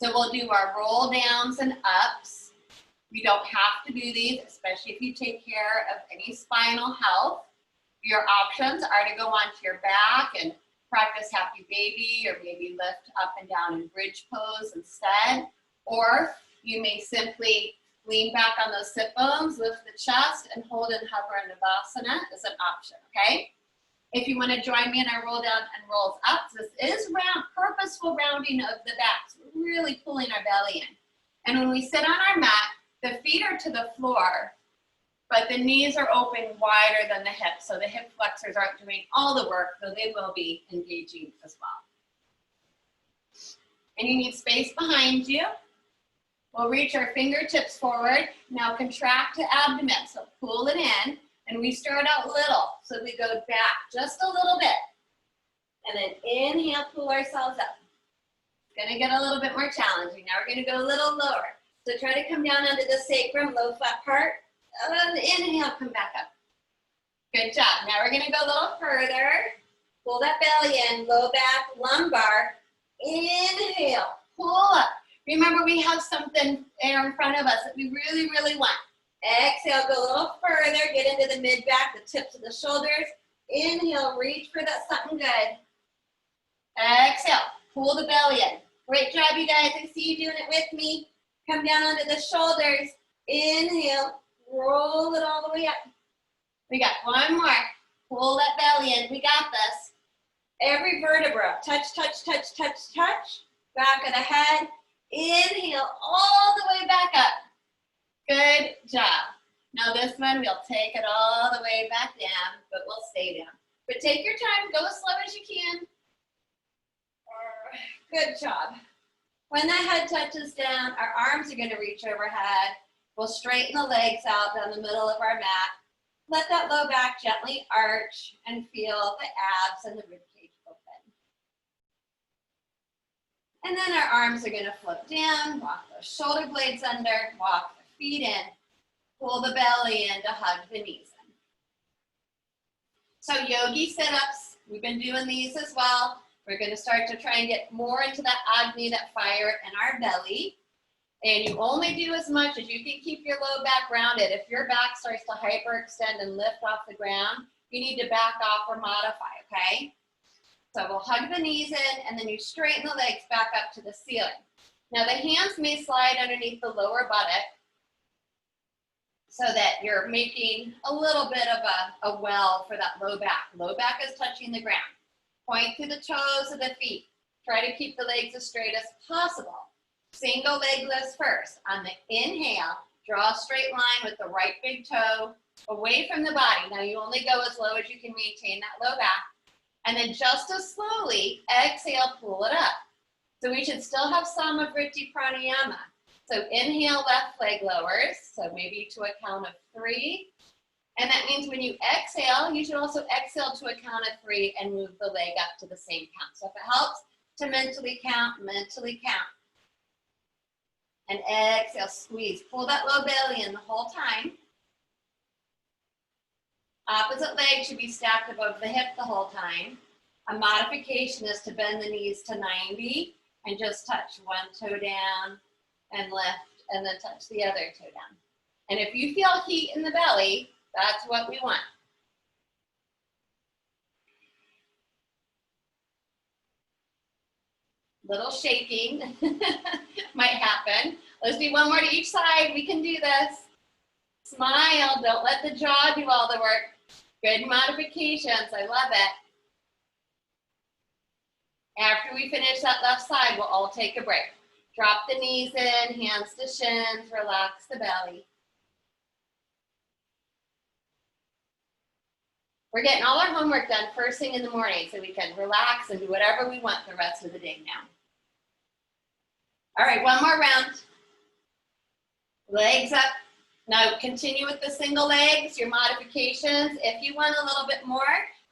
So we'll do our roll downs and ups. We don't have to do these, especially if you take care of any spinal health. Your options are to go onto your back and practice happy baby, or maybe lift up and down in bridge pose instead. Or you may simply lean back on those sit bones, lift the chest, and hold and hover in Navasana as an option, okay? If you want to join me in our roll down and rolls up, this is purposeful rounding of the back. So we're really pulling our belly in. And when we sit on our mat, the feet are to the floor, but the knees are open wider than the hips. So the hip flexors aren't doing all the work, though they will be engaging as well. And you need space behind you. We'll reach our fingertips forward. Now contract the abdomen, so pull it in. And we start out little, so we go back just a little bit. And then inhale, pull ourselves up. It's gonna get a little bit more challenging. Now we're gonna go a little lower. So try to come down onto the sacrum, low flat part. Inhale, come back up. Good job. Now we're gonna go a little further. Pull that belly in, low back, lumbar. Inhale, pull up. Remember, we have something there in front of us that we really, really want. Exhale, go a little further, get into the mid-back, the tips of the shoulders. Inhale, reach for that something good. Exhale, pull the belly in. Great job, you guys. I see you doing it with me. Come down onto the shoulders. Inhale, roll it all the way up. We got one more. Pull that belly in. We got this. Every vertebra, touch, touch, touch, touch, touch. Back of the head. Inhale, all the way back up. Good job. Now this one, we'll take it all the way back down, but we'll stay down. But take your time, go as slow as you can. Good job. When the head touches down, our arms are gonna reach overhead. We'll straighten the legs out down the middle of our mat. Let that low back gently arch and feel the abs and the ribcage open. And then our arms are gonna float down, walk those shoulder blades under, walk the feet in, pull the belly in to hug the knees in. So yogi sit-ups, we've been doing these as well. We're gonna start to try and get more into that agni, that fire in our belly. And you only do as much as you can keep your low back rounded. If your back starts to hyperextend and lift off the ground, you need to back off or modify, okay? So we'll hug the knees in, and then you straighten the legs back up to the ceiling. Now the hands may slide underneath the lower buttock so that you're making a little bit of a well for that low back. Low back is touching the ground. Point to the toes of the feet. Try to keep the legs as straight as possible. Single leg lifts first. On the inhale, draw a straight line with the right big toe away from the body. Now you only go as low as you can maintain that low back. And then just as slowly, exhale, pull it up. So we should still have some of Vritti Pranayama. So inhale, left leg lowers. So maybe to a count of 3. And that means when you exhale, you should also exhale to a count of 3 and move the leg up to the same count. So if it helps to mentally count, mentally count. And exhale, squeeze. Pull that low belly in the whole time. Opposite leg should be stacked above the hip the whole time. A modification is to bend the knees to 90 and just touch one toe down and lift, and then touch the other toe down. And if you feel heat in the belly, that's what we want. Little shaking might happen. Let's do one more to each side. We can do this. Smile. Don't let the jaw do all the work. Good modifications. I love it. After we finish that left side, we'll all take a break. Drop the knees in, hands to shins, relax the belly. We're getting all our homework done first thing in the morning so we can relax and do whatever we want the rest of the day now. All right, one more round. Legs up. Now continue with the single legs, your modifications. If you want a little bit more,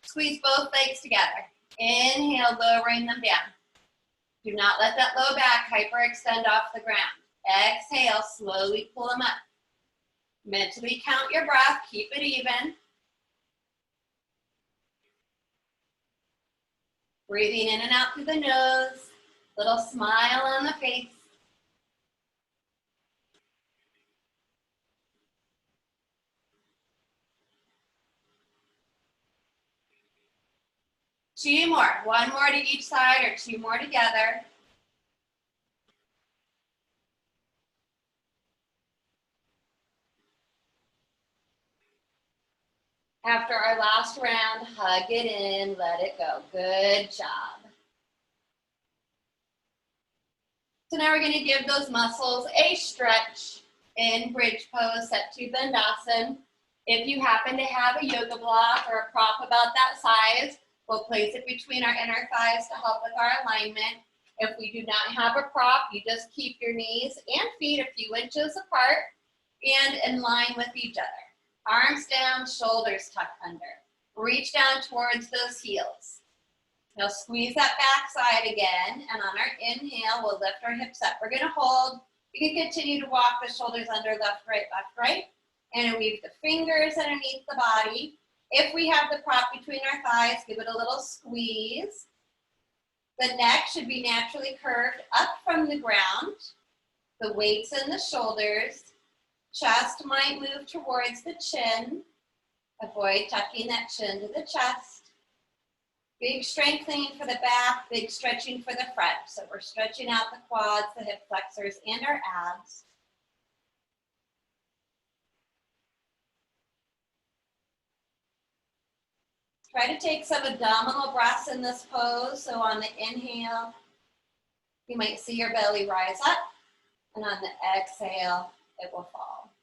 squeeze both legs together. Inhale, lowering them down. Do not let that low back hyperextend off the ground. Exhale, slowly pull them up. Mentally count your breath, keep it even. Breathing in and out through the nose, little smile on the face. Two more, one more to each side or two more together. After our last round, hug it in, let it go. Good job. So now we're going to give those muscles a stretch in bridge pose, set to Bandhasan. If you happen to have a yoga block or a prop about that size, we'll place it between our inner thighs to help with our alignment. If we do not have a prop, you just keep your knees and feet a few inches apart and in line with each other. Arms down, shoulders tucked under. Reach down towards those heels. Now squeeze that back side again, and on our inhale, we'll lift our hips up. We're gonna hold. You can continue to walk the shoulders under, left, right, and weave the fingers underneath the body. If we have the prop between our thighs, give it a little squeeze. The neck should be naturally curved up from the ground. The weight's in the shoulders. Chest might move towards the chin. Avoid tucking that chin to the chest. Big strengthening for the back, big stretching for the front. So we're stretching out the quads, the hip flexors, and our abs. Try to take some abdominal breaths in this pose. So on the inhale, you might see your belly rise up, and on the exhale, it will fall.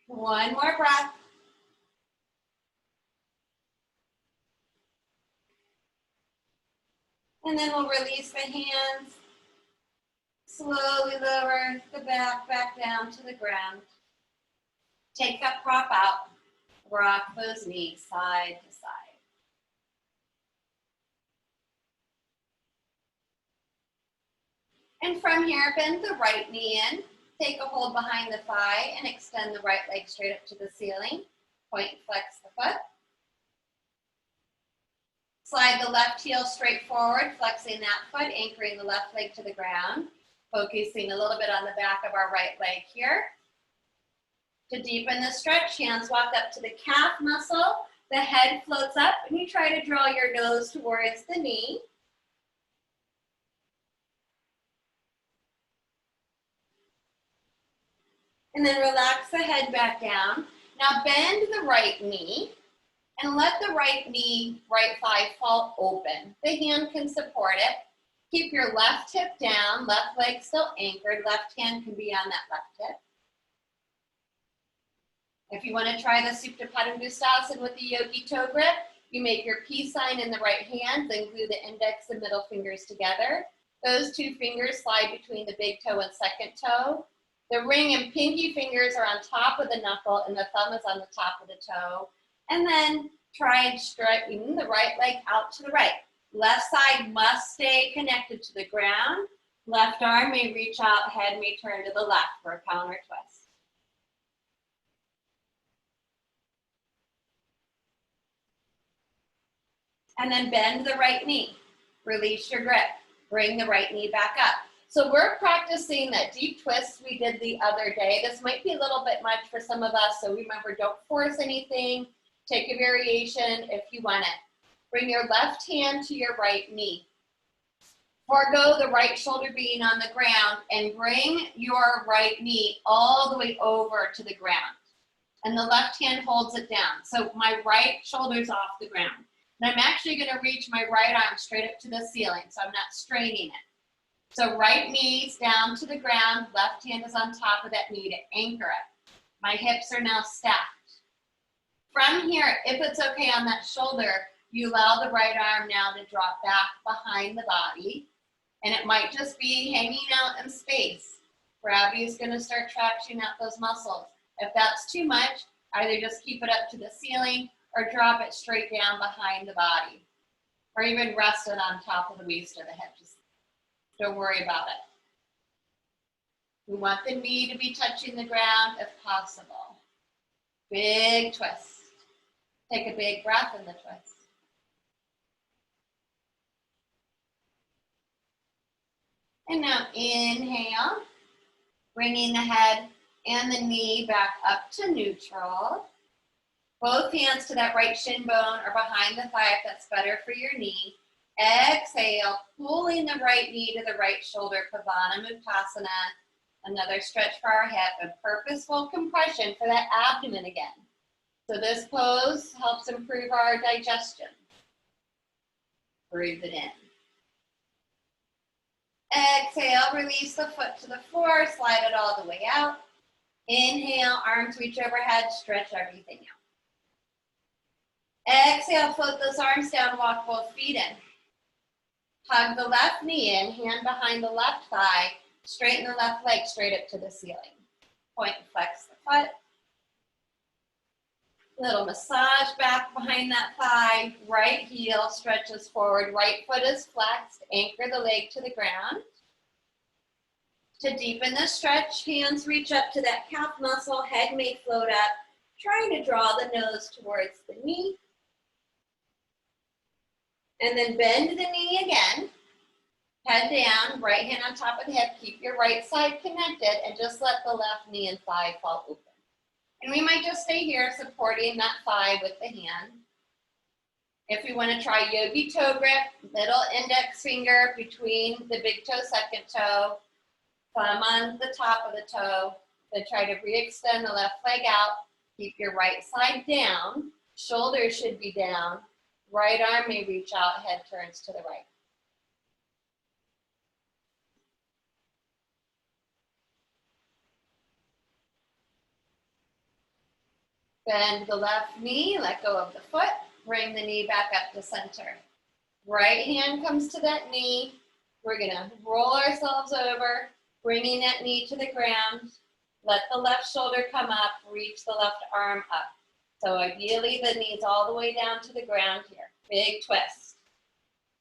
One more breath. And then we'll release the hands. Slowly lower the back down to the ground. Take that prop out. Rock those knees side to side. And from here, bend the right knee in. Take a hold behind the thigh and extend the right leg straight up to the ceiling. Point and flex the foot. Slide the left heel straight forward, flexing that foot, anchoring the left leg to the ground. Focusing a little bit on the back of our right leg here. To deepen the stretch, hands walk up to the calf muscle. The head floats up and you try to draw your nose towards the knee. And then relax the head back down. Now bend the right knee and let the right knee, right thigh fall open. The hand can support it. Keep your left hip down, left leg still anchored, left hand can be on that left hip. If you want to try the Supta Padangusthasana with the yogi toe grip, you make your peace sign in the right hand, then glue the index and middle fingers together. Those two fingers slide between the big toe and second toe. The ring and pinky fingers are on top of the knuckle and the thumb is on the top of the toe. And then try and straighten the right leg out to the right. Left side must stay connected to the ground. Left arm may reach out, head may turn to the left for a counter twist. And then bend the right knee. Release your grip. Bring the right knee back up. So we're practicing that deep twist we did the other day. This might be a little bit much for some of us, so remember, don't force anything. Take a variation if you want it. Bring your left hand to your right knee. Forgo the right shoulder being on the ground and bring your right knee all the way over to the ground. And the left hand holds it down. So my right shoulder's off the ground. And I'm actually going to reach my right arm straight up to the ceiling, so I'm not straining it. So right knee's down to the ground, left hand is on top of that knee to anchor it. My hips are now stacked. From here, if it's okay on that shoulder, you allow the right arm now to drop back behind the body, and it might just be hanging out in space. Gravity is going to start tractioning out those muscles. If that's too much, either just keep it up to the ceiling or drop it straight down behind the body, or even rest it on top of the waist or the hip. Just don't worry about it. We want the knee to be touching the ground if possible. Big twist. Take a big breath in the twist. And now inhale, bringing the head and the knee back up to neutral. Both hands to that right shin bone or behind the thigh if that's better for your knee. Exhale, pulling the right knee to the right shoulder, Pavana Muktasana. Another stretch for our hip and purposeful compression for that abdomen again. So this pose helps improve our digestion. Breathe it in. Exhale, release the foot to the floor, slide it all the way out. Inhale, arms reach overhead, stretch everything out. Exhale, float those arms down, walk both feet in. Hug the left knee in, hand behind the left thigh, straighten the left leg straight up to the ceiling. Point and flex the foot. Little massage back behind that thigh. Right heel stretches forward, right foot is flexed. Anchor the leg to the ground. To deepen the stretch, hands reach up to that calf muscle, head may float up, trying to draw the nose towards the knee. And then bend the knee again. Head down, right hand on top of the hip. Keep your right side connected and just let the left knee and thigh fall open. And we might just stay here supporting that thigh with the hand. If we want to try yogi toe grip, middle index finger between the big toe, second toe, thumb on the top of the toe. Then try to re-extend the left leg out. Keep your right side down. Shoulders should be down. Right arm may reach out, head turns to the right. Bend the left knee, let go of the foot, bring the knee back up to center. Right hand comes to that knee. We're gonna roll ourselves over, bringing that knee to the ground. Let the left shoulder come up, reach the left arm up. So ideally the knee's all the way down to the ground here. Big twist.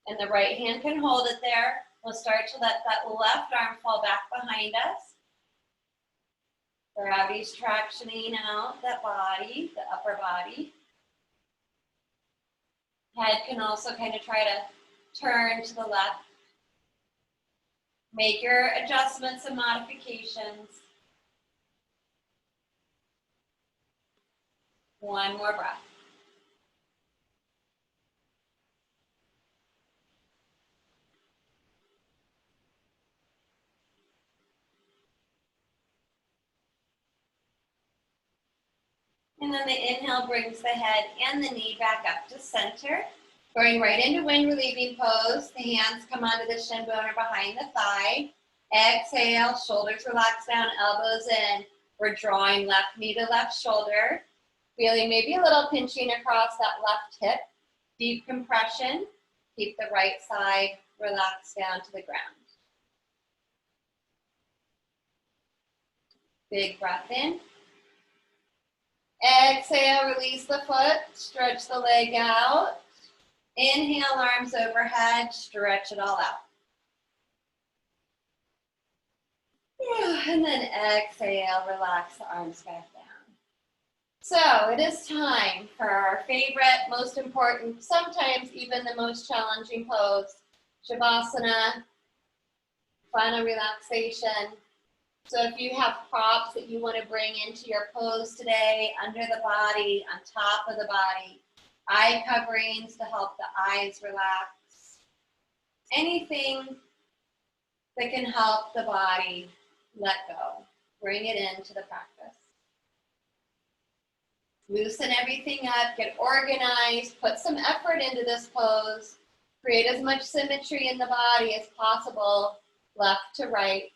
And the right hand can hold it there. We'll start to let that left arm fall back behind us. Gravity's tractioning out that body, the upper body. Head can also kind of try to turn to the left. Make your adjustments and modifications. One more breath. And then the inhale brings the head and the knee back up to center. Going right into wind relieving pose. The hands come onto the shin bone or behind the thigh. Exhale, shoulders relax down, elbows in. We're drawing left knee to left shoulder. Feeling maybe a little pinching across that left hip. Deep compression. Keep the right side relaxed down to the ground. Big breath in. Exhale, release the foot, stretch the leg out. Inhale, arms overhead, stretch it all out. And then exhale, relax the arms back down. So it is time for our favorite, most important, sometimes even the most challenging pose, Shavasana, final relaxation. So if you have props that you want to bring into your pose today, under the body, on top of the body, eye coverings to help the eyes relax, anything that can help the body let go, bring it into the practice. Loosen everything up, get organized, put some effort into this pose, create as much symmetry in the body as possible, left to right.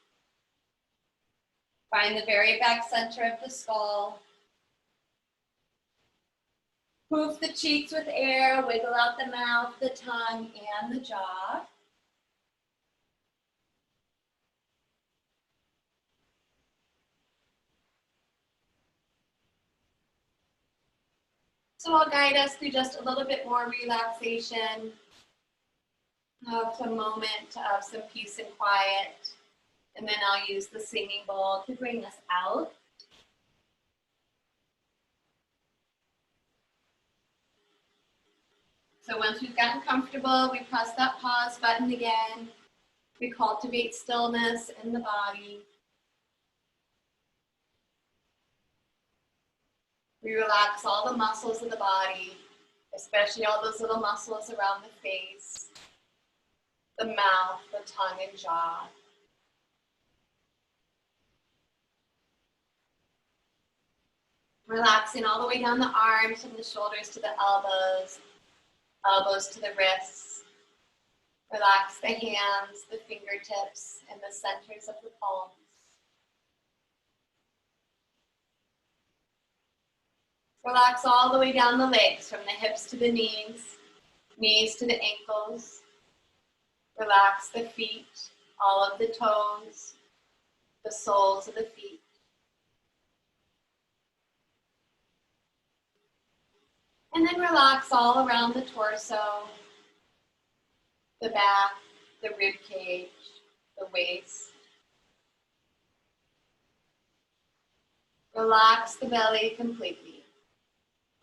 Find the very back center of the skull. Move the cheeks with air, wiggle out the mouth, the tongue, and the jaw. So I'll guide us through just a little bit more relaxation, some moment of some peace and quiet, and then I'll use the singing bowl to bring us out. So once we've gotten comfortable, we press that pause button again. We cultivate stillness in the body. We relax all the muscles of the body, especially all those little muscles around the face, the mouth, the tongue, and jaw. Relaxing all the way down the arms, from the shoulders to the elbows, elbows to the wrists. Relax the hands, the fingertips, and the centers of the palms. Relax all the way down the legs, from the hips to the knees, knees to the ankles. Relax the feet, all of the toes, the soles of the feet. And then relax all around the torso, the back, the rib cage, the waist. Relax the belly completely.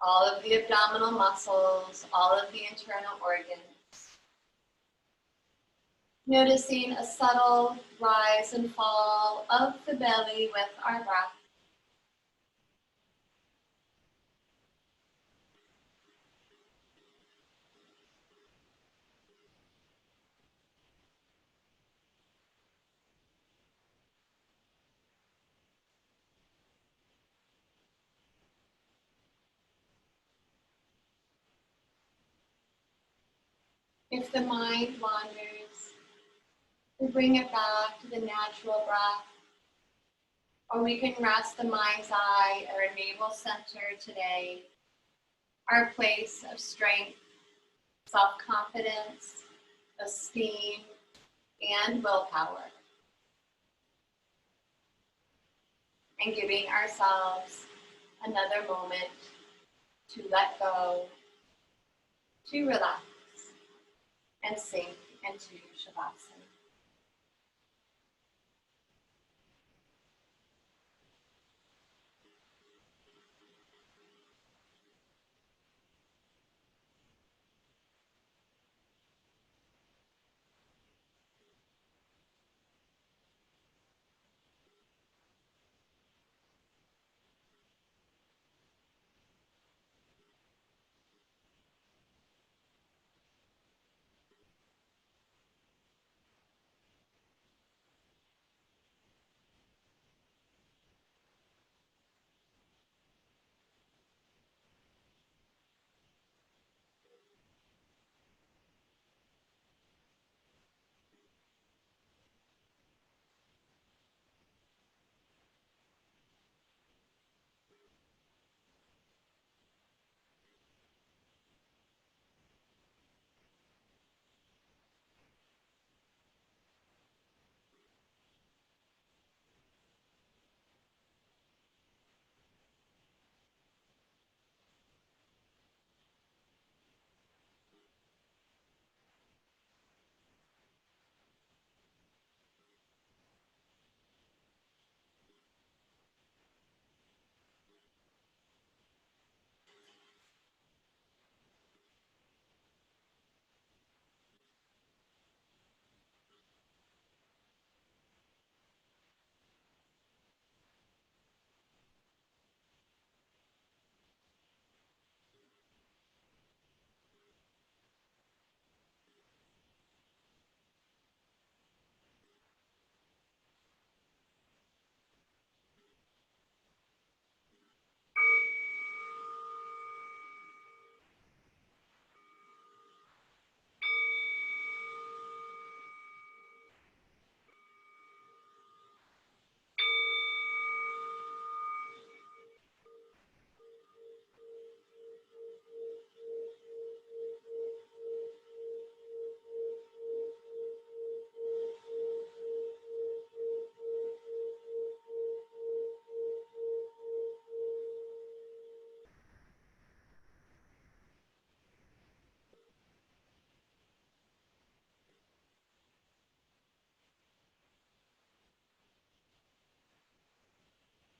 All of the abdominal muscles, all of the internal organs. Noticing a subtle rise and fall of the belly with our breath. If the mind wanders, we bring it back to the natural breath, or we can rest the mind's eye at our navel center today, our place of strength, self-confidence, esteem, and willpower. And giving ourselves another moment to let go, to relax, and sink into Shavasana.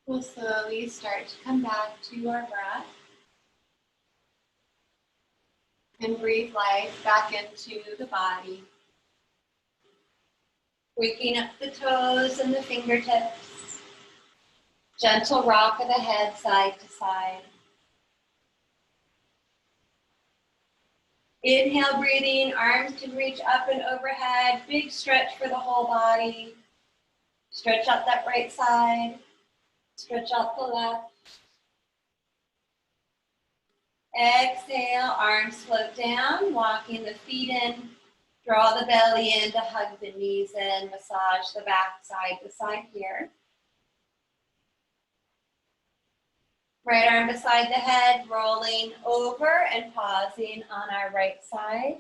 We'll slowly start to come back to our breath and breathe life back into the body. Waking up the toes and the fingertips. Gentle rock of the head side to side. Inhale, breathing, arms to reach up and overhead. Big stretch for the whole body. Stretch out that right side. Stretch out the left. Exhale, arms float down, walking the feet in. Draw the belly in to hug the knees in. Massage the back side to side here. Right arm beside the head, rolling over and pausing on our right side.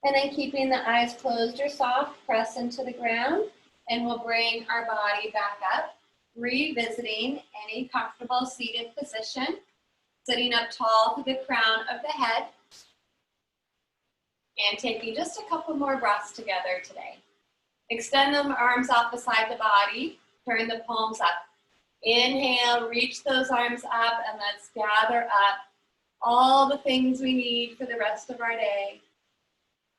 And then keeping the eyes closed or soft, press into the ground, and we'll bring our body back up, revisiting any comfortable seated position, sitting up tall to the crown of the head, and taking just a couple more breaths together today. Extend the arms out beside the body, turn the palms up. Inhale, reach those arms up, and let's gather up all the things we need for the rest of our day.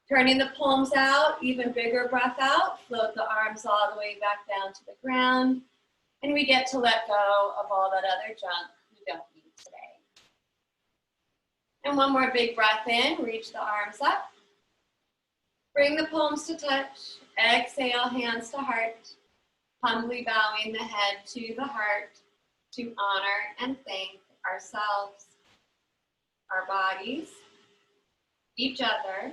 Turning the palms out, even bigger breath out, float the arms all the way back down to the ground, and we get to let go of all that other junk we don't need today. And one more big breath in, reach the arms up. Bring the palms to touch. Exhale, hands to heart. Humbly bowing the head to the heart to honor and thank ourselves, our bodies, each other,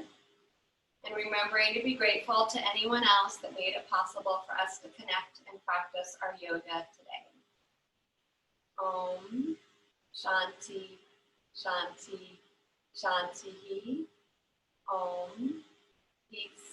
and remembering to be grateful to anyone else that made it possible for us to connect and practice our yoga today. Om Shanti Shanti Shanti. Om Peace.